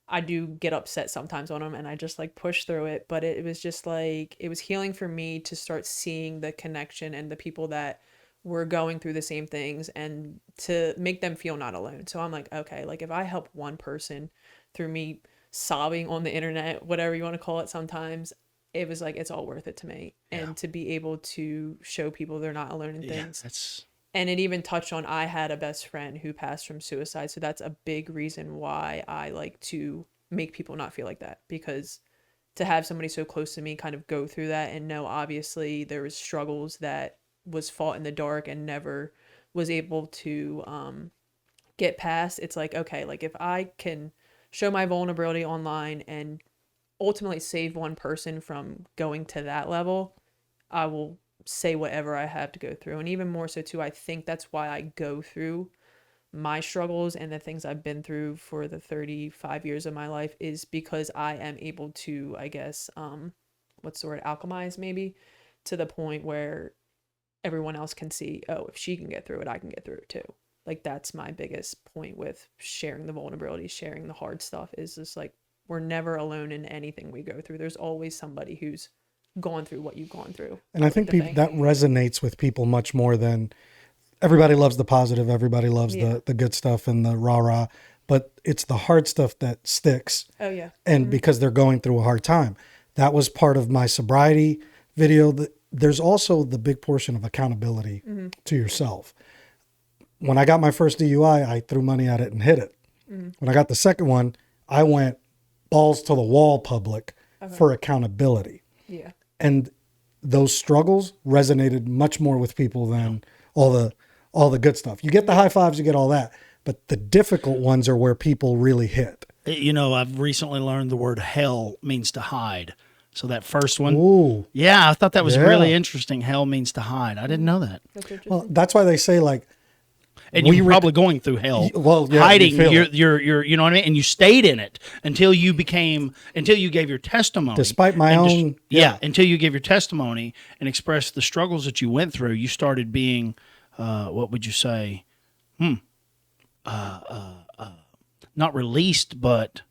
I do get upset sometimes on them and I just like push through it. But it was just like, it was healing for me to start seeing the connection and the people that were going through the same things and to make them feel not alone. So I'm like, okay, like if I help one person through me sobbing on the internet, whatever you want to call it sometimes, it was like, it's all worth it to me. Yeah. And to be able to show people they're not alone in things. That's... And it even touched on, I had a best friend who passed from suicide. So that's a big reason why I like to make people not feel like that, because to have somebody so close to me kind of go through that and know, obviously there was struggles that was fought in the dark and never was able to get past. It's like, okay, like if I can show my vulnerability online and ultimately save one person from going to that level, I will say whatever I have to go through. And even more so too, I think that's why I go through my struggles and the things I've been through for the 35 years of my life, is because I am able to, I guess, what's the word, alchemize maybe, to the point where everyone else can see, oh, if she can get through it, I can get through it too. Like that's my biggest point with sharing the vulnerability, sharing the hard stuff, is just like, we're never alone in anything we go through. There's always somebody who's gone through what you've gone through. And I think that resonates with people much more than, everybody loves the positive. Everybody loves the good stuff and the rah-rah, but it's the hard stuff that sticks. Oh yeah. And because they're going through a hard time. That was part of my sobriety video. There's also the big portion of accountability to yourself. When I got my first DUI, I threw money at it and hid it. When I got the second one, I went balls to the wall public for accountability. Yeah. And those struggles resonated much more with people than all the good stuff. You get the high fives, you get all that, but the difficult ones are where people really hit. You know, I've recently learned the word hell means to hide. So that first one, ooh, yeah, I thought that was really interesting. Hell means to hide. I didn't know that. Well, that's why they say, like, and you're probably going through hell, hiding your, you know what I mean? And you stayed in it until you gave your testimony. Despite my own. Until you gave your testimony and expressed the struggles that you went through, you started being, what would you say? Not released, but,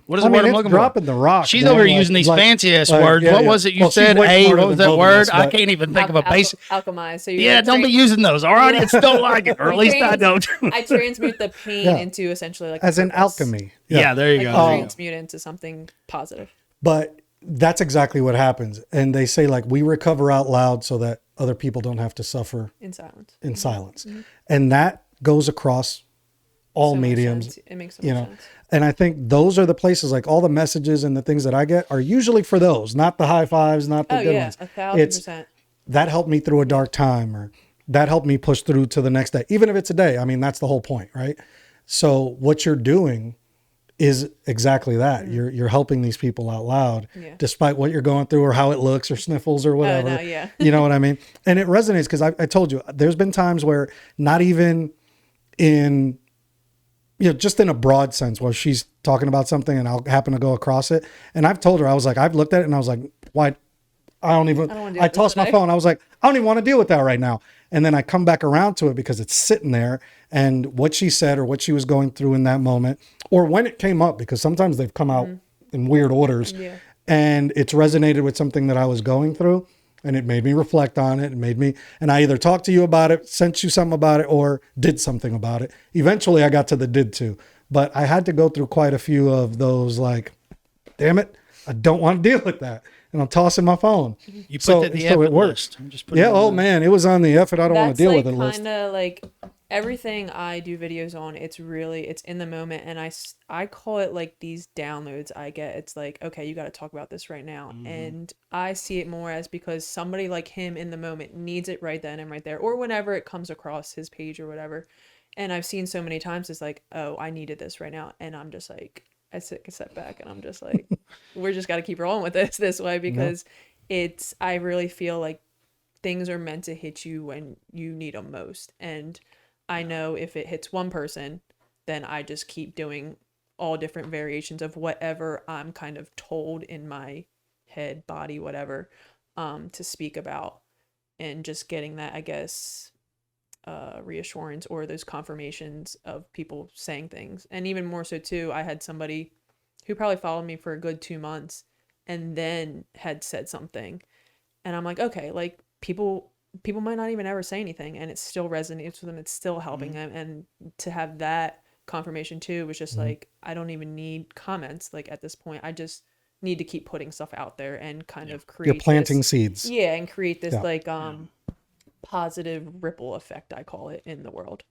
what is the word I'm looking for? Dropping the rock. She's over here using these fancy ass words. What was it you said? Hey, what was that word? I can't even think of a basic. Alchemize. So don't be using those. Our audience don't like it, or at least I don't. I transmute the pain into essentially like as an alchemy. Yeah, there you go. Transmute into something positive. But that's exactly what happens. And they say, like, we recover out loud so that other people don't have to suffer in silence. Mm-hmm. And that goes across all mediums. It makes so much sense. And I think those are the places, like all the messages and the things that I get are usually for those, not the high fives, not the good ones. 1,000%. That helped me through a dark time, or that helped me push through to the next day. Even if it's a day, I mean, that's the whole point, right? So what you're doing is exactly that. Mm-hmm. You're helping these people out loud, despite what you're going through or how it looks or sniffles or whatever. You know what I mean? And it resonates because I told you, there's been times where not even in, just in a broad sense, where she's talking about something and I'll happen to go across it. And I've told her, I was like, I've looked at it and I was like, why? I tossed my phone. I was like, I don't even want to deal with that right now. And then I come back around to it because it's sitting there, and what she said or what she was going through in that moment, or when it came up, because sometimes they've come out in weird orders, and it's resonated with something that I was going through, and it made me reflect on it. And I either talked to you about it, sent you something about it, or did something about it. Eventually I got to the did to, but I had to go through quite a few of those, like, damn it, I don't want to deal with that. And I'm tossing my phone. You put that the effort list. Man, it was on the effort. I don't want to deal with it list. That's kind of like everything I do videos on. It's in the moment, and I call it like these downloads I get. It's like, okay, you got to talk about this right now, and I see it more as because somebody like him in the moment needs it right then and right there, or whenever it comes across his page or whatever. And I've seen so many times it's like, oh, I needed this right now, and I'm just like, I take a step back and I'm just like, we're just got to keep rolling with this way, because I really feel like things are meant to hit you when you need them most. And I know if it hits one person, then I just keep doing all different variations of whatever I'm kind of told in my head, body, whatever, to speak about, and just getting that, I guess, reassurance or those confirmations of people saying things. And even more so too, I had somebody who probably followed me for a good 2 months and then had said something, and I'm like, okay, like, people people might not even ever say anything, and it still resonates with them. It's still helping them. And to have that confirmation too was just like, I don't even need comments. Like at this point, I just need to keep putting stuff out there and kind of create. You're planting seeds. Yeah, and create this positive ripple effect, I call it, in the world.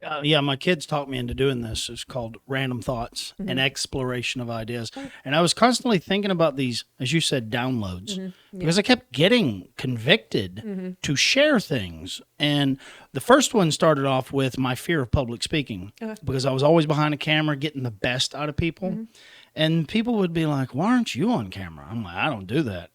My kids talked me into doing this. It's called Random Thoughts, an exploration of ideas. And I was constantly thinking about these, as you said, downloads, because I kept getting convicted to share things. And the first one started off with my fear of public speaking, because I was always behind a camera getting the best out of people. And people would be like, "Why aren't you on camera?" I'm like, "I don't do that."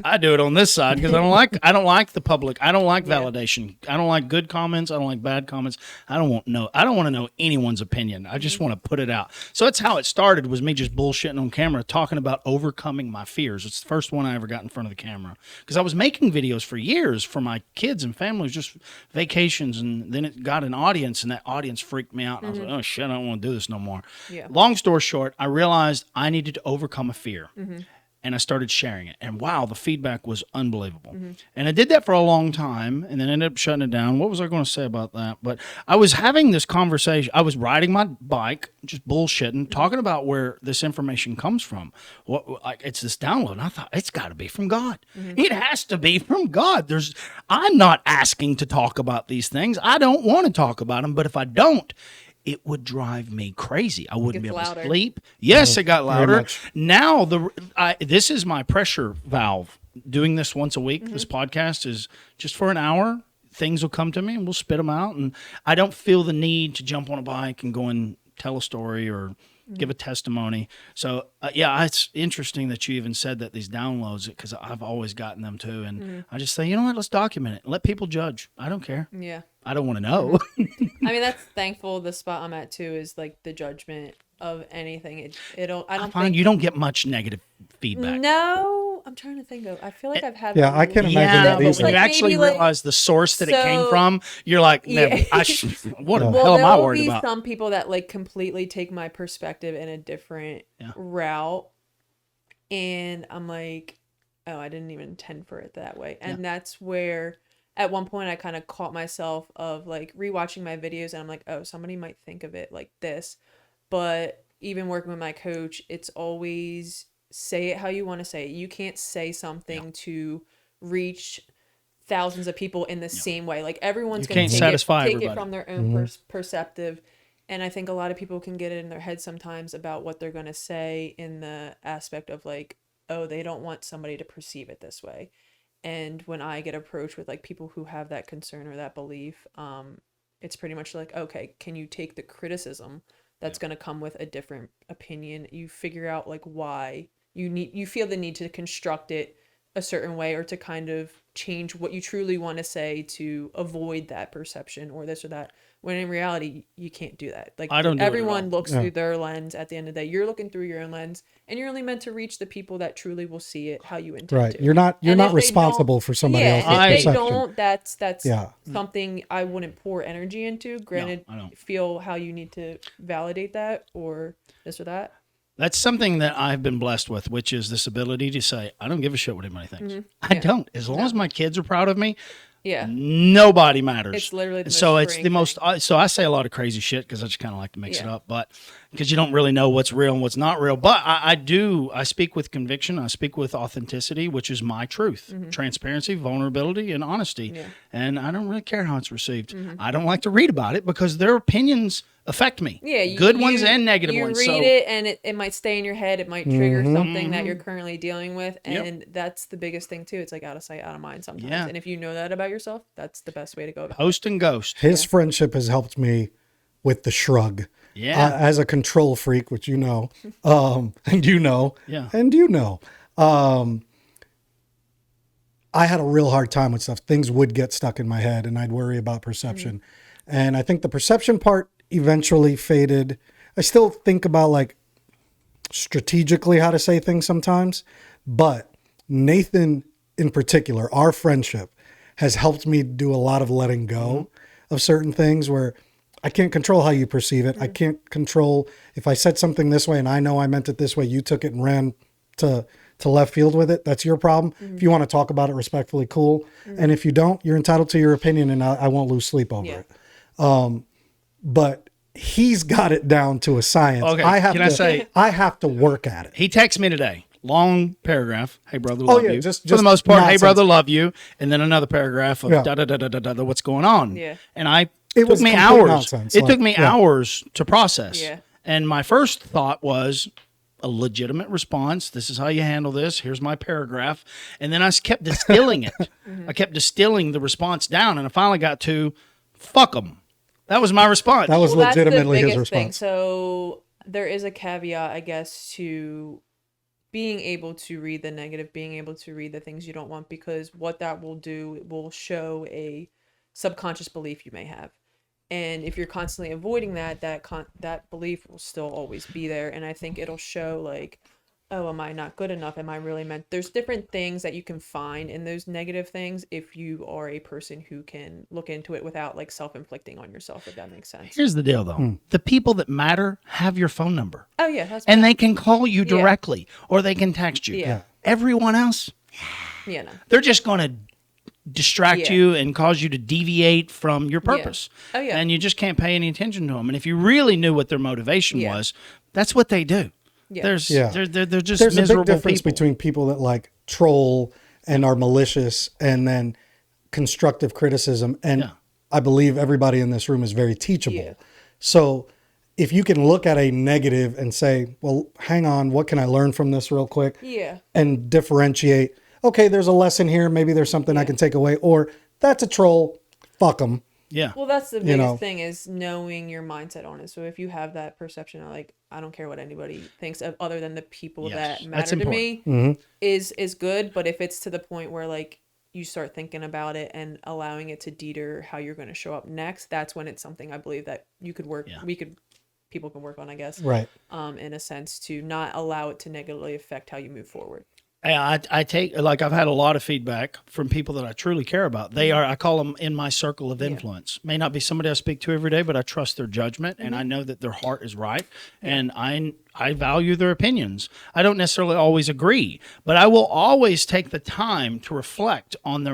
I do it on this side because I don't like the public. I don't like validation. I don't like good comments. I don't like bad comments. I don't want to know anyone's opinion. I just want to put it out. So that's how it started, was me just bullshitting on camera, talking about overcoming my fears. It's the first one I ever got in front of the camera, because I was making videos for years for my kids and families, just vacations, and then it got an audience, and that audience freaked me out. And I was like, "Oh shit, I don't want to do this no more." Long story short, I realized I needed to overcome a fear. And I started sharing it. And wow, the feedback was unbelievable. And I did that for a long time and then ended up shutting it down. What was I going to say about that? But I was having this conversation. I was riding my bike, just bullshitting, talking about where this information comes from. It's this download. And I thought, it's got to be from God. It has to be from God. I'm not asking to talk about these things. I don't want to talk about them. But if I don't, it would drive me crazy. I wouldn't be able to sleep. Yes, it got louder. Now this is my pressure valve. Doing this once a week, this podcast is just for an hour. Things will come to me and we'll spit them out. And I don't feel the need to jump on a bike and go and tell a story or give a testimony. So it's interesting that you even said that, these downloads, because I've always gotten them too. And I just say, you know what, let's document it. Let people judge. I don't care. Yeah. I don't want to know. I mean, that's thankful. The spot I'm at too is like the judgment of anything. I don't think you don't get much negative feedback. No, I'm trying to think of. I feel like I've had. Yeah, I can imagine. Yeah, but when you actually realize the source that it came from, you're like, "Never. What the hell am I worried about?" There will be some people that like completely take my perspective in a different route, and I'm like, "Oh, I didn't even intend for it that way," and that's where. At one point, I kind of caught myself of like rewatching my videos, and I'm like, oh, somebody might think of it like this. But even working with my coach, it's always say it how you want to say it. You can't say something to reach thousands of people in the same way. Like everyone's going to take it from their own perspective. And I think a lot of people can get it in their head sometimes about what they're going to say in the aspect of like, oh, they don't want somebody to perceive it this way. And when I get approached with like people who have that concern or that belief, it's pretty much like, okay, can you take the criticism that's going to come with a different opinion? You figure out like why you feel the need to construct it a certain way or to kind of change what you truly want to say to avoid that perception or this or that. When in reality, you can't do that. Like everyone looks through their lens at the end of the day. You're looking through your own lens, and you're only meant to reach the people that truly will see it how you intend to. You're not responsible for somebody else's perception. If they don't, that's something I wouldn't pour energy into. Granted, feel how you need to validate that or this or that. That's something that I've been blessed with, which is this ability to say, I don't give a shit what anybody thinks. I don't. As long as my kids are proud of me, nobody matters. It's literally the most so I say a lot of crazy shit because I just kind of like to mix it up, but because you don't really know what's real and what's not real. But I speak with conviction. I speak with authenticity, which is my truth, transparency, vulnerability, and honesty. And I don't really care how it's received. I don't like to read about it because their opinions affect me. Good ones and negative ones. You read it and it might stay in your head. It might trigger something that you're currently dealing with. And that's the biggest thing too. It's like out of sight, out of mind sometimes. And if you know that about yourself, that's the best way to go about it. Post and ghost. His friendship has helped me with the shrug. As a control freak, which you know, and you know, and you know, I had a real hard time with stuff. Things would get stuck in my head and I'd worry about perception. And I think the perception part eventually faded. I still think about like strategically how to say things sometimes, but Nathan in particular, our friendship has helped me do a lot of letting go of certain things where I can't control how you perceive it. I can't control if I said something this way and I know I meant it this way, you took it and ran to to left field with it, that's your problem. If you want to talk about it respectfully, cool. And if you don't, you're entitled to your opinion, and I won't lose sleep over it. But he's got it down to a science. Okay, I have to work at it. He texted me today. Long paragraph. Hey, brother, love you. Just for the most part, nonsense. hey, brother, love you. And then another paragraph of da-da-da-da-da-da, what's going on. Yeah. And it was took me complete hours. nonsense. It took me hours to process. Yeah. And my first thought was a legitimate response. This is how you handle this. Here's my paragraph. And then I kept distilling it. I kept distilling the response down, and I finally got to, fuck them. That was my response. That was legitimately his response. Thing. So there is a caveat, I guess, to being able to read the negative, being able to read the things you don't want, because what that will do, it will show a subconscious belief you may have. And if you're constantly avoiding that belief will still always be there. And I think it'll show like, oh, am I not good enough? Am I really meant? There's different things that you can find in those negative things if you are a person who can look into it without like self-inflicting on yourself, if that makes sense. Here's the deal, though. The people that matter have your phone number. Oh, yeah. That's and they can call you directly or they can text you. Yeah. Everyone else, yeah, no. they're just going to distract you and cause you to deviate from your purpose. Oh, yeah. And you just can't pay any attention to them. And if you really knew what their motivation was, that's what they do. Yeah. They're just There's a miserable big difference people. between people that like troll and are malicious, and then constructive criticism. And I believe everybody in this room is very teachable. Yeah. So if you can look at a negative and say, well, hang on, what can I learn from this real quick? Yeah. And differentiate, okay, there's a lesson here. Maybe there's something I can take away, or that's a troll. Fuck them. Yeah. Well, that's the biggest thing, is knowing your mindset on it. So if you have that perception of like, I don't care what anybody thinks of other than the people that matter to me, is good. But if it's to the point where like you start thinking about it and allowing it to deter how you're going to show up next, that's when it's something I believe that you could work. People can work on, I guess. Right. In a sense, to not allow it to negatively affect how you move forward. I take, like, I've had a lot of feedback from people that I truly care about. They are, I call them in my circle of influence. May not be somebody I speak to every day, but I trust their judgment and I know that their heart is right. And I value their opinions. I don't necessarily always agree, but I will always take the time to reflect on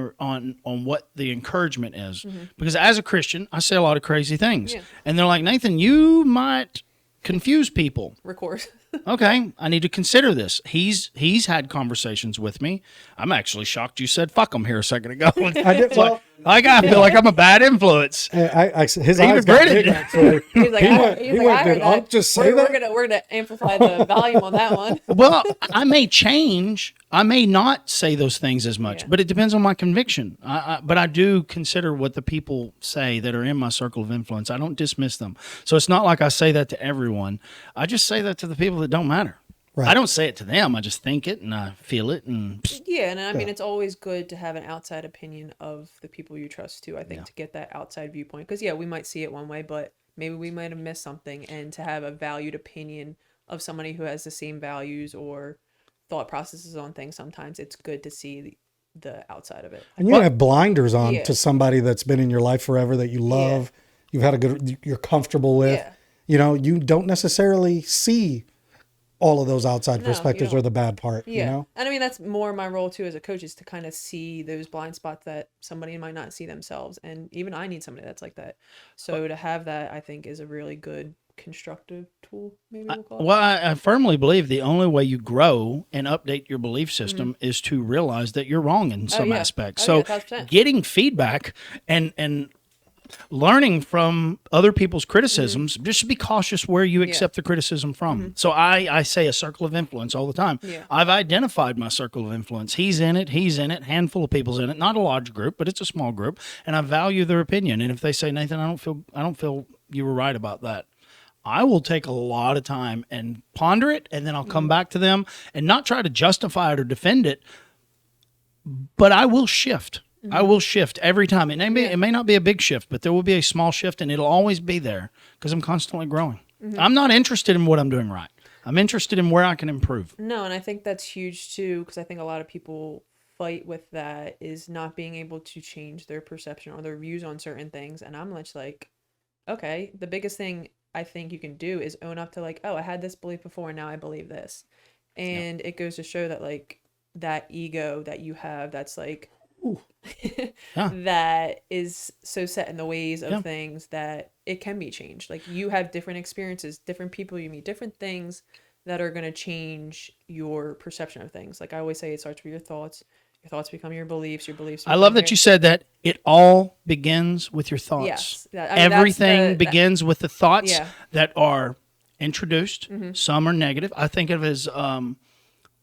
what the encouragement is. Because as a Christian, I say a lot of crazy things. And they're like, Nathan, you might confuse people. Record. Okay, I need to consider this. He's had conversations with me. I'm actually shocked you said "fuck him" here a second ago. I did. Well, I feel like I'm a bad influence. His eyes got big, actually. He's like, I'll just say we're gonna amplify the volume on that one. Well, I may change. I may not say those things as much, but it depends on my conviction. But I do consider what the people say that are in my circle of influence. I don't dismiss them. So it's not like I say that to everyone. I just say that to the people that don't matter. Right. I don't say it to them. I just think it and I feel it. And I mean, it's always good to have an outside opinion of the people you trust too, I think, to get that outside viewpoint. Because, we might see it one way, but maybe we might have missed something. And to have a valued opinion of somebody who has the same values or thought processes on things, sometimes it's good to see the outside of it. And you have blinders on to somebody that's been in your life forever, that you love, you've had you're comfortable with. You don't necessarily see all of those outside perspectives or the bad part. And I mean, that's more my role too as a coach, is to kind of see those blind spots that somebody might not see themselves. And even I need somebody that's like that. So to have that, I think, is a really good constructive tool, maybe we'll call it. Well, I firmly believe the only way you grow and update your belief system is to realize that you're wrong in some aspects. So getting feedback and learning from other people's criticisms, just be cautious where you accept the criticism from. So I say a circle of influence all the time. I've identified my circle of influence. He's in it, handful of people's in it, not a large group, but it's a small group, and I value their opinion. And if they say, Nathan, I don't feel you were right about that, I will take a lot of time and ponder it, and then I'll come back to them and not try to justify it or defend it, but I will shift. I will shift every time. It may not be a big shift, but there will be a small shift, and it'll always be there because I'm constantly growing. I'm not interested in what I'm doing right. I'm interested in where I can improve. No, and I think that's huge too, because I think a lot of people fight with that, is not being able to change their perception or their views on certain things. And I'm much like, okay, the biggest thing I think you can do is own up to like, oh, I had this belief before, and now I believe this. And it goes to show that like that ego that you have, that's like that is so set in the ways of things that it can be changed. Like you have different experiences, different people you meet, different things that are going to change your perception of things. Like I always say, it starts with your thoughts. Your thoughts become your beliefs. Your beliefs. I love that you said that. It all begins with your thoughts. Yes. Everything begins with the thoughts that are introduced. Some are negative. I think of it as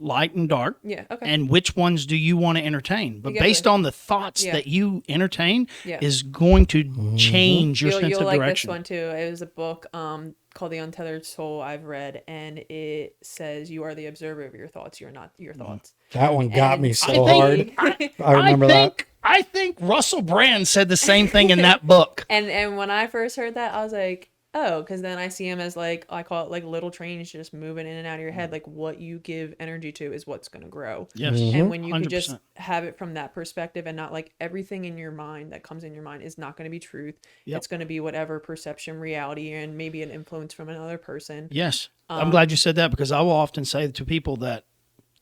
light and dark. Yeah. Okay. And which ones do you want to entertain? But based on the thoughts that you entertain is going to change your sense you'll of like direction. This one too. It was a book called The Untethered Soul I've read, and it says you are the observer of your thoughts. You're not your thoughts. That one got me so hard. I remember that. I think Russell Brand said the same thing in that book. And when I first heard that, I was like, oh, because then I see him as like, I call it like little trains just moving in and out of your head. Like what you give energy to is what's going to grow. Yes. And when you can 100%. just have it from that perspective and not like everything in your mind that comes in your mind is not going to be truth. It's going to be whatever perception, reality, and maybe an influence from another person. Yes. I'm glad you said that, because I will often say to people that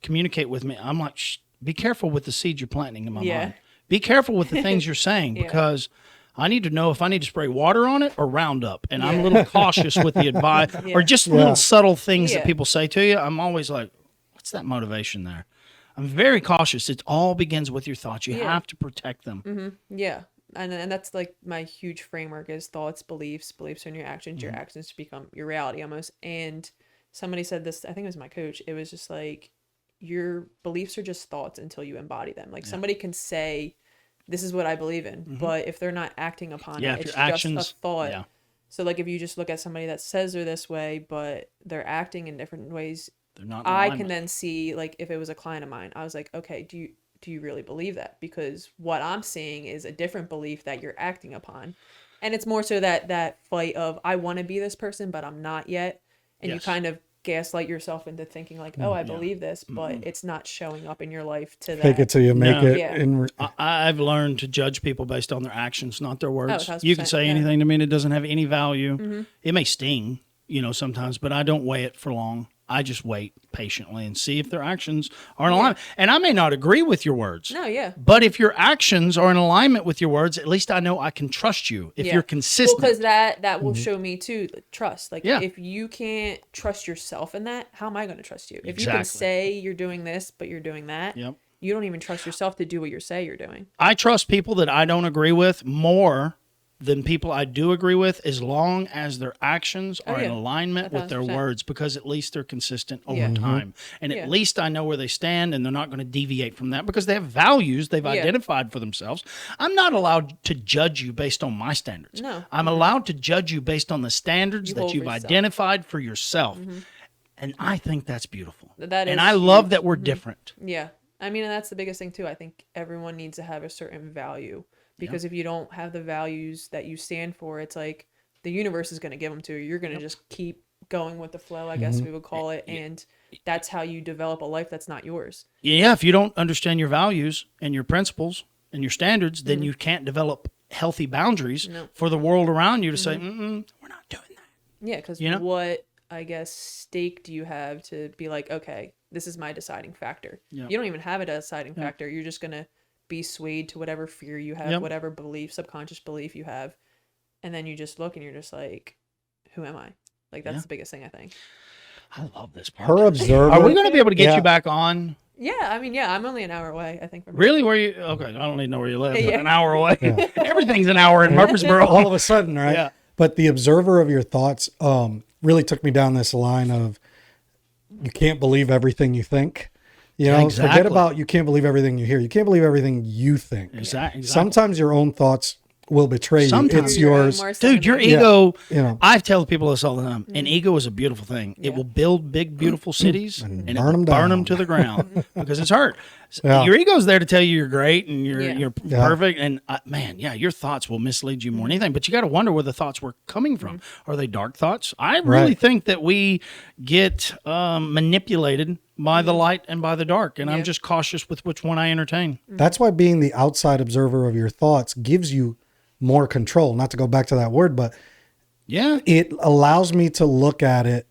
communicate with me, I'm like, be careful with the seeds you're planting in my mind. Be careful with the things you're saying, because I need to know if I need to spray water on it or Roundup. And I'm a little cautious with the advice or just little subtle things that people say to you. I'm always like, what's that motivation there? I'm very cautious. It all begins with your thoughts. You have to protect them. Yeah. And that's like my huge framework is thoughts, beliefs are in your actions. Your actions become your reality almost. And somebody said this, I think it was my coach. It was just like, your beliefs are just thoughts until you embody them. Like somebody can say, this is what I believe in, but if they're not acting upon it, it's just a thought. So like if you just look at somebody that says they're this way, but they're acting in different ways, they're not. I can then see, like if it was a client of mine, I was like, okay, do you really believe that? Because what I'm seeing is a different belief that you're acting upon. And it's more so that fight of, I want to be this person, but I'm not yet. And you kind of gaslight yourself into thinking like, oh, I believe this, but it's not showing up in your life to that. Fake it till you make it. I've learned to judge people based on their actions, not their words. You can say anything to me and it doesn't have any value. It may sting, sometimes, but I don't weigh it for long. I just wait patiently and see if their actions are in alignment. And I may not agree with your words. No, But if your actions are in alignment with your words, at least I know I can trust you if you're consistent. Well, because that will show me too, trust. Like if you can't trust yourself in that, how am I going to trust you? If you can say you're doing this, but you're doing that, you don't even trust yourself to do what you say you're doing. I trust people that I don't agree with more than people I do agree with, as long as their actions are in alignment with their words, because at least they're consistent over time. And at least I know where they stand, and they're not going to deviate from that because they have values they've identified for themselves. I'm not allowed to judge you based on my standards. No. I'm allowed to judge you based on the standards that you've identified for yourself. And I think that's beautiful. And I love that we're different. Yeah. I mean, and that's the biggest thing too. I think everyone needs to have a certain value. Because if you don't have the values that you stand for, it's like the universe is going to give them to you. You're going to just keep going with the flow, I guess we would call it. And that's how you develop a life that's not yours. Yeah, if you don't understand your values and your principles and your standards, then you can't develop healthy boundaries for the world around you to say, we're not doing that. Yeah, because what, I guess, stake do you have to be like, okay, this is my deciding factor? You don't even have a deciding factor. You're just going to be swayed to whatever fear you have, whatever belief, subconscious belief you have, and then you just look and you're just like, who am I? Like that's the biggest thing I think. I love this part. Her observer. Are we going to be able to get you back on? Yeah, I mean, I'm only an hour away, I think. From really? Where you? Okay, I don't need to know where you live. But an hour away. Everything's an hour in Murfreesboro. All of a sudden, right? Yeah. But the observer of your thoughts really took me down this line of you can't believe everything you think. Forget about you can't believe everything you hear. You can't believe everything you think. Exactly. Sometimes your own thoughts will betray you. Sometimes it's yours. Dude, your ego, I tell people this all the time. An ego is a beautiful thing. It will build big, beautiful cities and it will burn them to the ground because it's hurt. Your ego's there to tell you you're great and you're perfect. And your thoughts will mislead you more than anything. But you got to wonder where the thoughts were coming from. Are they dark thoughts? I really think that we get manipulated by the light and by the dark. And I'm just cautious with which one I entertain. That's why being the outside observer of your thoughts gives you more control. Not to go back to that word, but it allows me to look at it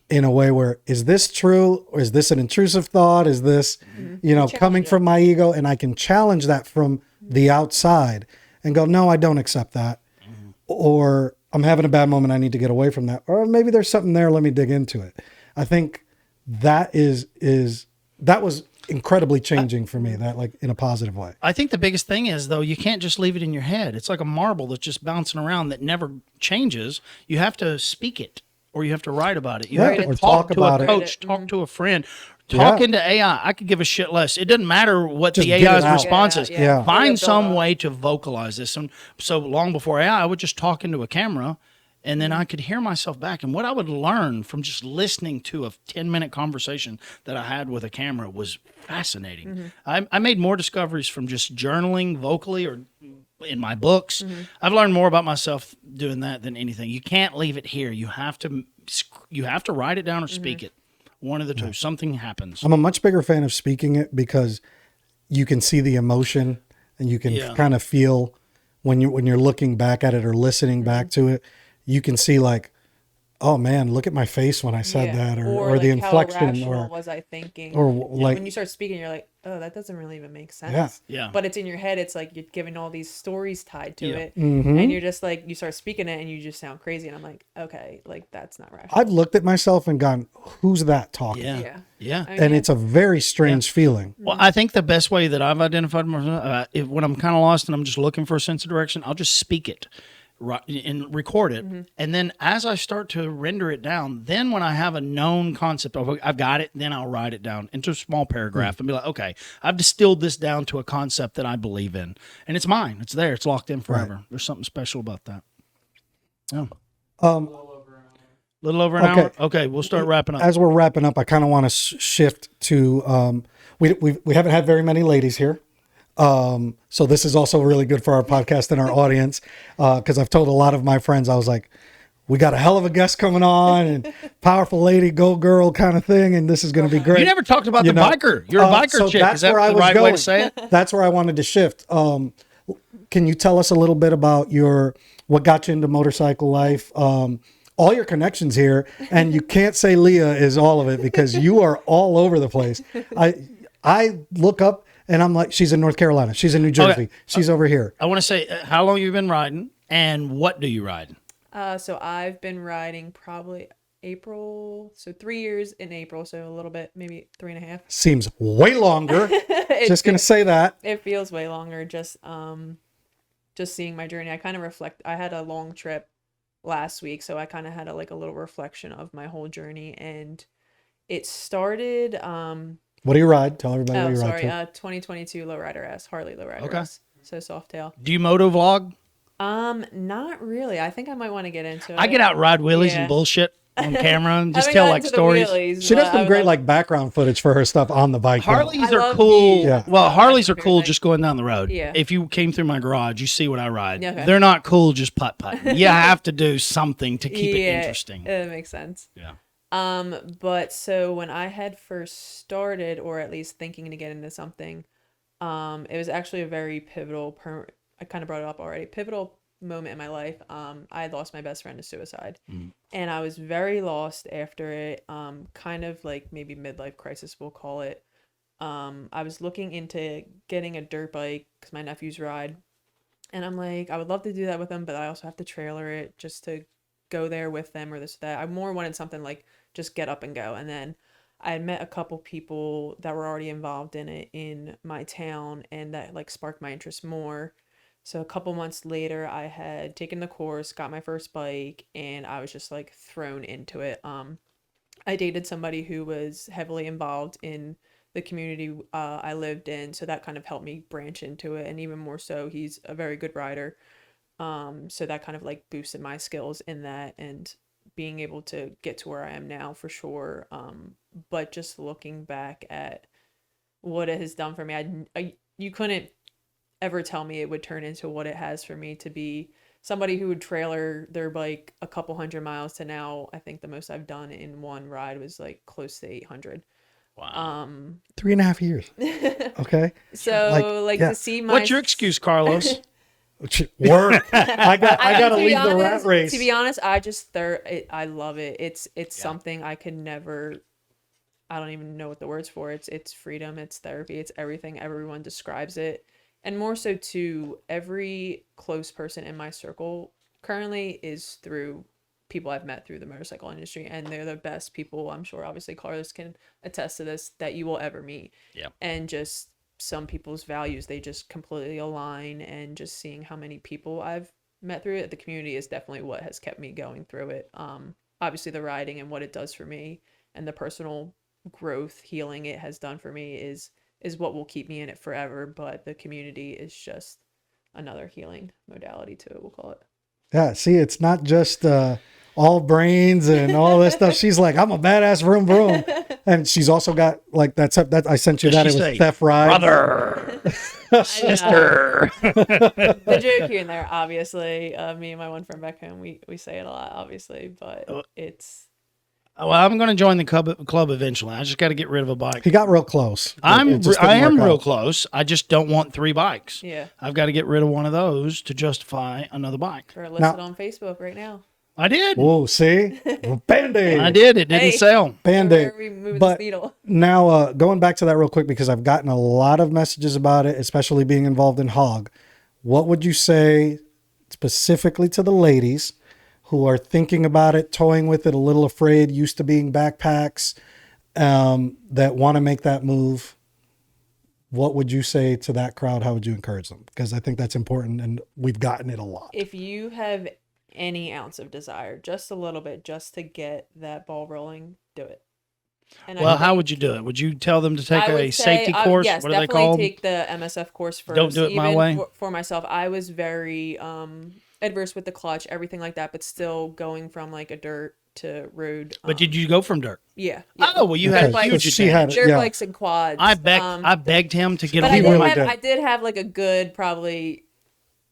in a way where, is this true? Or is this an intrusive thought? Is this, coming from my ego? And I can challenge that from the outside and go, no, I don't accept that. Or I'm having a bad moment. I need to get away from that. Or maybe there's something there. Let me dig into it. I think that that was incredibly changing for me, that like in a positive way. I think the biggest thing is, though, you can't just leave it in your head. It's like a marble that's just bouncing around that never changes. You have to speak it, or you have to write about it. You have to talk to a coach, talk to a friend, talk into AI. I could give a shit less. It doesn't matter what just the AI's response is. Find some way to vocalize this. And so long before AI, I would just talk into a camera, and then I could hear myself back. And what I would learn from just listening to a 10-minute conversation that I had with a camera was fascinating. I made more discoveries from just journaling vocally or in my books. I've learned more about myself doing that than anything. You can't leave it here. You have to write it down or speak it. One of the two. Something happens. I'm a much bigger fan of speaking it because you can see the emotion and you can kind of feel when you're looking back at it or listening back to it. You can see like, oh man, look at my face when I said that, or like the inflection, or was I thinking, or like when you start speaking, you're like, oh, that doesn't really even make sense. Yeah. But it's in your head. It's like you're giving all these stories tied to it, and you're just like, you start speaking it, and you just sound crazy. And I'm like, okay, like that's not rational. I've looked at myself and gone, who's that talking? Yeah. I mean, And it's a very strange feeling. Well, I think the best way that I've identified myself, when I'm kind of lost and I'm just looking for a sense of direction, I'll just speak it. And record it, and then as I start to render it down, then when I have a known concept of I've got it, then I'll write it down into a small paragraph and be like, okay, I've distilled this down to a concept that I believe in, and it's mine. It's there. It's locked in forever. Right. There's something special about that. Yeah. Little over an hour. Okay, we'll start wrapping up. As we're wrapping up, I kind of want to shift to we haven't had very many ladies here. So this is also really good for our podcast and our audience, because I've told a lot of my friends, I was like, we got a hell of a guest coming on and powerful lady, go girl kind of thing. And this is going to be great. You never talked about the biker. You're a biker chick. Is that the right way to say it? That's where I wanted to shift. Can you tell us a little bit about what got you into motorcycle life? All your connections here, and you can't say Leah is all of it because you are all over the place. I look up, and I'm like, she's in North Carolina. She's in New Jersey. Okay. She's over here. I want to say, how long you've been riding, and what do you ride? So I've been riding probably April. So 3 years in April. So a little bit, maybe 3.5. Seems way longer. Just going to say that. It feels way longer. Just seeing my journey. I kind of reflect. I had a long trip last week, so I kind of had a little reflection of my whole journey, and it started. What do you ride? Tell everybody what you ride. 2022 Lowrider S, Harley Lowrider S. So Softail. Do you moto vlog? Not really. I think I might want to get into it. I get out ride wheelies and bullshit on camera and just tell stories. Wheelies, she does some great background footage for her stuff on the bike. Harleys are cool. Well, Harleys are cool just going down the road. Yeah. If you came through my garage, you see what I ride. Okay. They're not cool just putt-putting. You have to do something to keep it interesting. That makes sense. Yeah. But so when I had first started, or at least thinking to get into something, it was actually a very pivotal, I kind of brought it up already, pivotal moment in my life. I had lost my best friend to suicide, and I was very lost after it, kind of like maybe midlife crisis, we'll call it. I was looking into getting a dirt bike because my nephews ride, and I'm like, I would love to do that with them, but I also have to trailer it just to go there with them or this or that. I more wanted something like just get up and go. And then I had met a couple people that were already involved in it in my town, and that sparked my interest more. So a couple months later, I had taken the course, got my first bike, and I was just thrown into it. I dated somebody who was heavily involved in the community I lived in, so that kind of helped me branch into it. And even more so, he's a very good rider. So that kind of boosted my skills in that, and being able to get to where I am now for sure. But just looking back at what it has done for me, you couldn't ever tell me it would turn into what it has for me, to be somebody who would trailer their bike a couple 100 miles to now, I think the most I've done in one ride was close to 800. Wow. 3.5 years. Okay. So to see my... What's your excuse, Carlos? Work. I got to leave the rat race. To be honest, I love it. It's something I could never. I don't even know what the words for. It's freedom. It's therapy. It's everything. Everyone describes it, and more so too. Every close person in my circle currently is through people I've met through the motorcycle industry, and they're the best people. I'm sure, obviously, Carlos can attest to this, that you will ever meet. Yeah. And just some people's values, they just completely align, and just seeing how many people I've met through it, the community is definitely what has kept me going through it. Obviously the riding and what it does for me, and the personal growth, healing it has done for me is what will keep me in it forever. But the community is just another healing modality to it, we'll call it. Yeah, see, it's not just all brains and all this stuff. She's like, I'm a badass, vroom vroom, and she's also got like that. I sent you that. It was Steph Ride, brother, sister. The joke here and there, obviously. Me and my one friend back home, we say it a lot, obviously, but it's. Well, I'm going to join the club eventually. I just got to get rid of a bike. He got real close. I am real close. I just don't want 3 bikes. Yeah. I've got to get rid of one of those to justify another bike. We're listed on Facebook right now. I did. Whoa, see? Band-Aid. I did. It didn't sell. Band-Aid. But now, going back to that real quick, because I've gotten a lot of messages about it, especially being involved in Hog. What would you say specifically to the ladies who are thinking about it, toying with it, a little afraid, used to being backpacks, that want to make that move? What would you say to that crowd? How would you encourage them? Because I think that's important, and we've gotten it a lot. If you have any ounce of desire, just a little bit, just to get that ball rolling, do it. And how would you do it? Would you tell them to take a safety course? Yes, what are they called? Take the MSF course first. Don't do it my way. For myself, I was very adverse with the clutch, everything like that, but still going from like a dirt to road. But did you go from dirt? Yeah. Oh, well, you had like, huge dirt bikes and quads. I begged him to get but on I did have like a good probably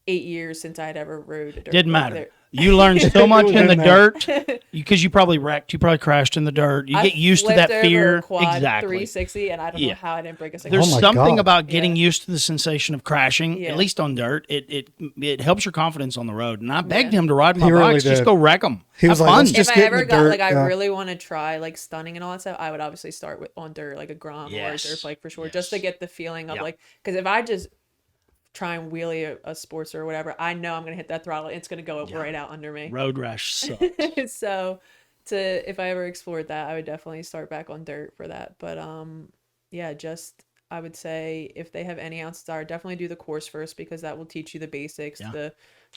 8 years since I'd ever rode a dirt. Didn't matter. You learned so much in the dirt because you probably wrecked. You probably crashed in the dirt. You get used to that fear. Exactly. 360, and I don't know how I didn't break a single. There's something about getting used to the sensation of crashing, at least on dirt. It helps your confidence on the road. And I begged him to ride my bikes. Just go wreck them. He was like, fun. Just if I ever got I really want to try like stunning and all that stuff, I would obviously start on dirt, like a Grom or a dirt bike for sure, just to get the feeling of like, because if I just try and wheelie a Sportster or whatever, I know I'm gonna hit that throttle. It's gonna go right out under me. Road rash sucks. So, if I ever explored that, I would definitely start back on dirt for that. But I would say if they have any ounce of desire, definitely do the course first, because that will teach you the basics, the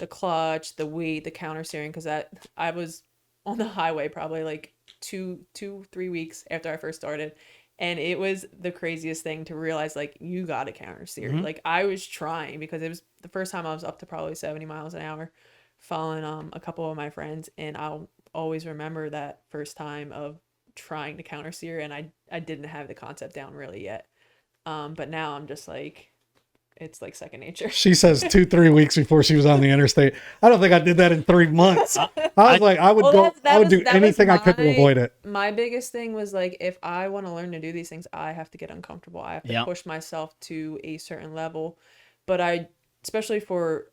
clutch, the weight, the counter steering. Because I was on the highway probably like 2-3 weeks after I first started. And it was the craziest thing to realize, like, you got to counter steer. Mm-hmm. Like, I was trying, because it was the first time I was up to probably 70 miles an hour following a couple of my friends. And I'll always remember that first time of trying to counter steer. And I didn't have the concept down really yet. But now I'm just like, it's like second nature. She says 2-3 weeks before she was on the interstate. I don't think I did that in 3 months. I was like, I would do anything I could to avoid it. My biggest thing was like, if I want to learn to do these things, I have to get uncomfortable. I have to push myself to a certain level. But especially for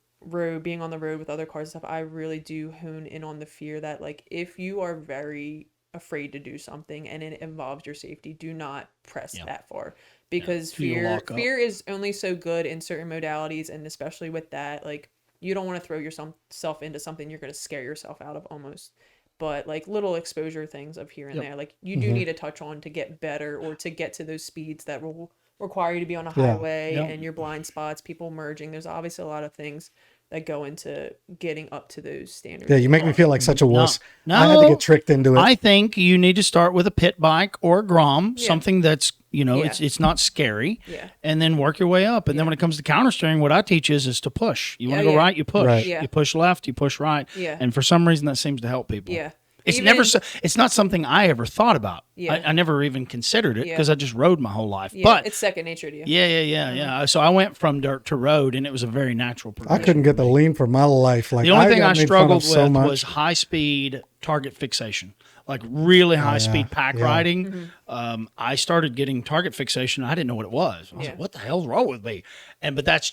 being on the road with other cars and stuff, I really do hone in on the fear that, like, if you are very afraid to do something and it involves your safety, do not press that far. Because fear is only so good in certain modalities, and especially with that, like, you don't want to throw yourself into something you're going to scare yourself out of almost. But like little exposure things of here and there, like you do need to touch on to get better, or to get to those speeds that will require you to be on a highway and your blind spots, people merging. There's obviously a lot of things that go into getting up to those standards. Yeah, you make me feel like such a wuss. No, I had to get tricked into it. I think you need to start with a pit bike or a Grom, something that's, it's not scary, and then work your way up. And then when it comes to counter steering, what I teach is to push. You want to go right, you push. Right. You push left, you push right. Yeah. And for some reason, that seems to help people. Yeah. It's not something I ever thought about. Yeah. I never even considered it because I just rode my whole life. Yeah, but it's second nature to you. Yeah. So I went from dirt to road, and it was a very natural progression. I couldn't get the lean for my life. Like, the only thing I struggled with was high speed target fixation. like really high speed pack riding, I started getting target fixation. I didn't know what it was. I was like, what the hell's wrong with me? But that's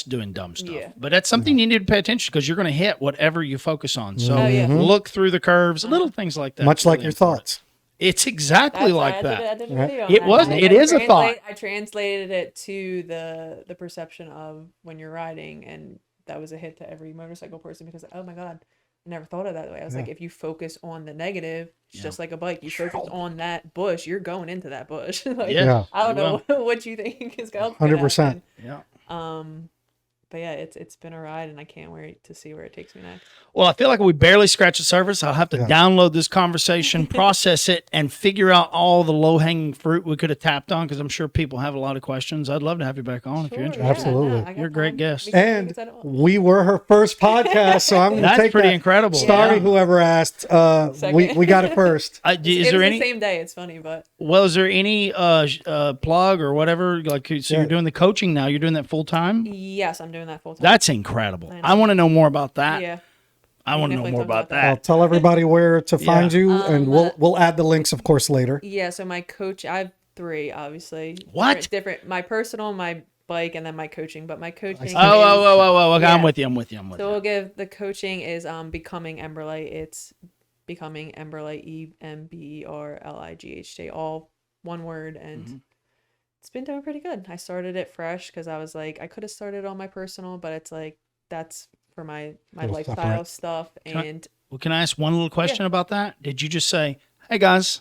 doing dumb stuff. Yeah. But that's something you need to pay attention because you're going to hit whatever you focus on. So look through the curves, little things like that. Much like your thoughts. It's exactly like that. I did a video it was. It is a thought. I translated it to the perception of when you're riding, and that was a hit to every motorcycle person because, oh my God, I never thought of that way. I was like, if you focus on the negative, it's just like a bike. You focus on that bush, you're going into that bush. Like, I don't know what you think is going to 100%. Yeah. But yeah, it's been a ride, and I can't wait to see where it takes me next. Well, I feel like we barely scratched the surface. I'll have to download this conversation, process it, and figure out all the low-hanging fruit we could have tapped on because I'm sure people have a lot of questions. I'd love to have you back on if you're interested. Absolutely. You're a great guest. And we were her first podcast, so I'm going to take That's pretty incredible. Sorry, whoever asked. We got it first. Is there any? The same day. It's funny, but. Well, is there any plug or whatever? Like, so you're doing the coaching now. You're doing that full-time? Yes, I'm doing that full-time. That's incredible. I want to know more about that. Yeah. I want to know more about that. I'll tell everybody where to find you, and we'll add the links, of course, later. Yeah, so my coach, I have 3, obviously. What? Different. My personal, my bike, and then my coaching. But my coaching. Okay, I'm with you. So we'll give the coaching is becoming Emberlight. It's becoming Emberlight, EMBERLIGHT, all one word, and it's been doing pretty good. I started it fresh because I was like, I could have started on my personal, but it's like that's for my lifestyle stuff. And can I ask one little question about that? Did you just say, hey guys,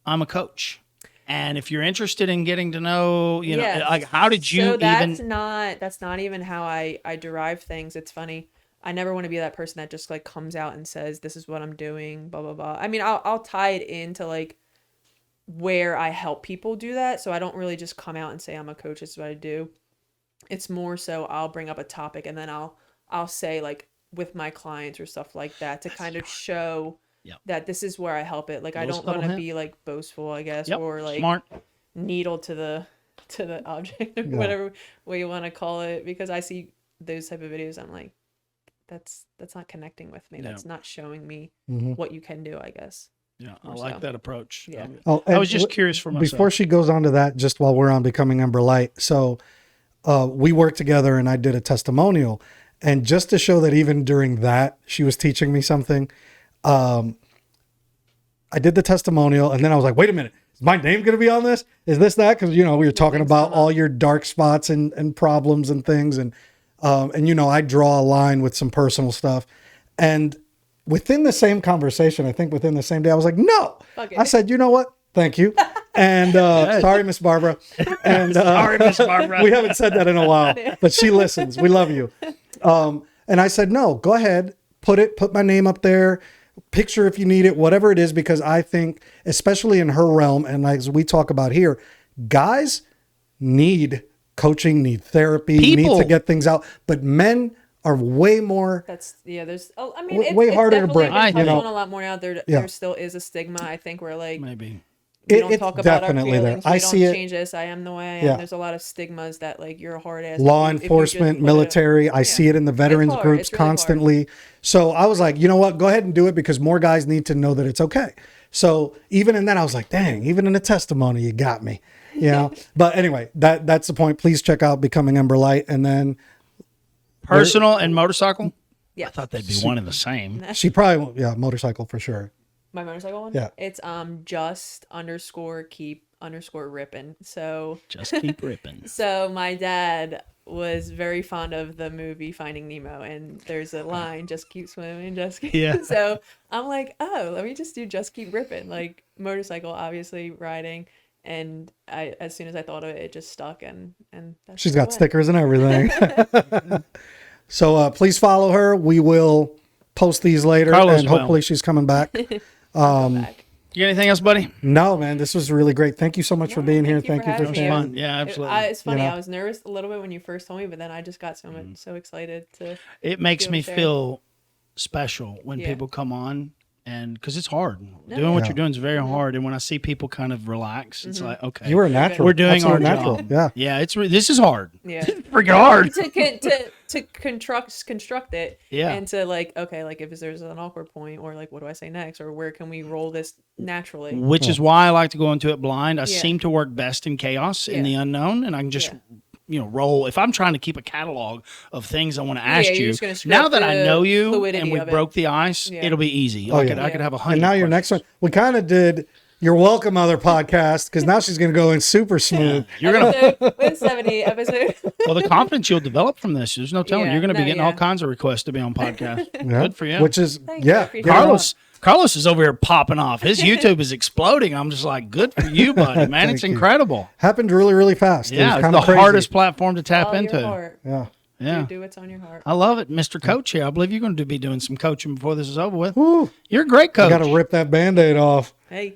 I'm a coach, and if you're interested in getting to know, you know, like how did you that's not even how I derive things. It's funny. I never want to be that person that just like comes out and says, this is what I'm doing, blah, blah, blah. I mean, I'll tie it into like where I help people do that. So I don't really just come out and say I'm a coach. This is what I do. It's more so I'll bring up a topic and then I'll say like with my clients or stuff like that to kind of show that this is where I help it. Like I don't want to be like boastful, I guess, or like needle to the object or whatever way you want to call it. Because I see those type of videos, I'm like, that's not connecting with me. That's not showing me what you can do, I guess. Yeah, I like that approach. Yeah. I was just curious for myself. Before she goes on to that, just while we're on Becoming Ember Light, so we worked together and I did a testimonial. And just to show that even during that, she was teaching me something, I did the testimonial and then I was like, wait a minute, is my name going to be on this? Is this that? Because, you know, we were talking about all your dark spots and problems and things. And you know, I draw a line with some personal stuff. And within the same conversation, I think within the same day, I was like, no. I said, you know what? Thank you. And sorry, Miss Barbara. And sorry, Miss Barbara. We haven't said that in a while, but she listens. We love you. And I said, no, go ahead, put my name up there, picture if you need it, whatever it is, because I think, especially in her realm, and as we talk about here, guys need coaching, need therapy, need to get things out, but men are way more. There's. I mean, way harder to break. You know, a lot more out there. There still is a stigma. I think we're like maybe. We don't talk about our feelings. I see it. Change this. I am the way I am. There's a lot of stigmas that like you're a hard ass. Law enforcement, military. I see it in the veterans groups constantly. So I was like, you know what? Go ahead and do it because more guys need to know that it's okay. So even in that, I was like, dang, even in a testimony, you got me. You know. But anyway, that's the point. Please check out Becoming Ember Light, and then personal and motorcycle. Yeah, I thought they'd be one and the same. She probably motorcycle for sure. My motorcycle one? Yeah. It's just_keep_ripping. So just keep ripping. So my dad was very fond of the movie Finding Nemo, and there's a line, just keep swimming, just keep. Yeah. So I'm like, oh, let me just do just keep ripping, like motorcycle, obviously riding. And as soon as I thought of it, it just stuck, and that's she's got stickers and everything. So please follow her. We will post these later, and hopefully she's coming back. You got anything else, buddy? No, man. This was really great. Thank you so much for being here. Thank you for sharing. Yeah, absolutely. It's funny. I was nervous a little bit when you first told me, but then I just got so excited to. It makes me feel special when people come on, and because it's hard. Doing what you're doing is very hard, and when I see people kind of relax, it's like, okay, you were a natural. We're doing our natural. job. Yeah, this is hard. Yeah, It's freaking hard. To construct it. Yeah. And to like, okay, like if there's an awkward point or like, what do I say next? Or where can we roll this naturally? Which is why I like to go into it blind. I seem to work best in chaos, in the unknown. And I can just, roll. If I'm trying to keep a catalog of things I want to ask you, now that I know you and we broke the ice, it'll be easy. I could have 100. And now your next one, we kind of did You're Welcome Other podcast, because now she's going to go in super smooth. You're going to with 70 episode. Well, the confidence you'll develop from this, there's no telling. You're going to be getting all kinds of requests to be on podcast. Good for you. Which is, Carlos is over here popping off. His YouTube is exploding. I'm just like, good for you, buddy, man. It's incredible. Happened really, really fast. Yeah, it's the hardest platform to tap into. Yeah. Do what's on your heart. I love it. Mr. Coach here. I believe you're going to be doing some coaching before this is over with. Woo. You're a great coach. You got to rip that Band-Aid off. Hey.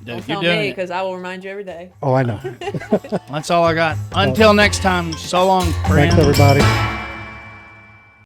Don't tell me, because I will remind you every day. Oh, I know. That's all I got. Until next time, so long, friends. Thanks, everybody.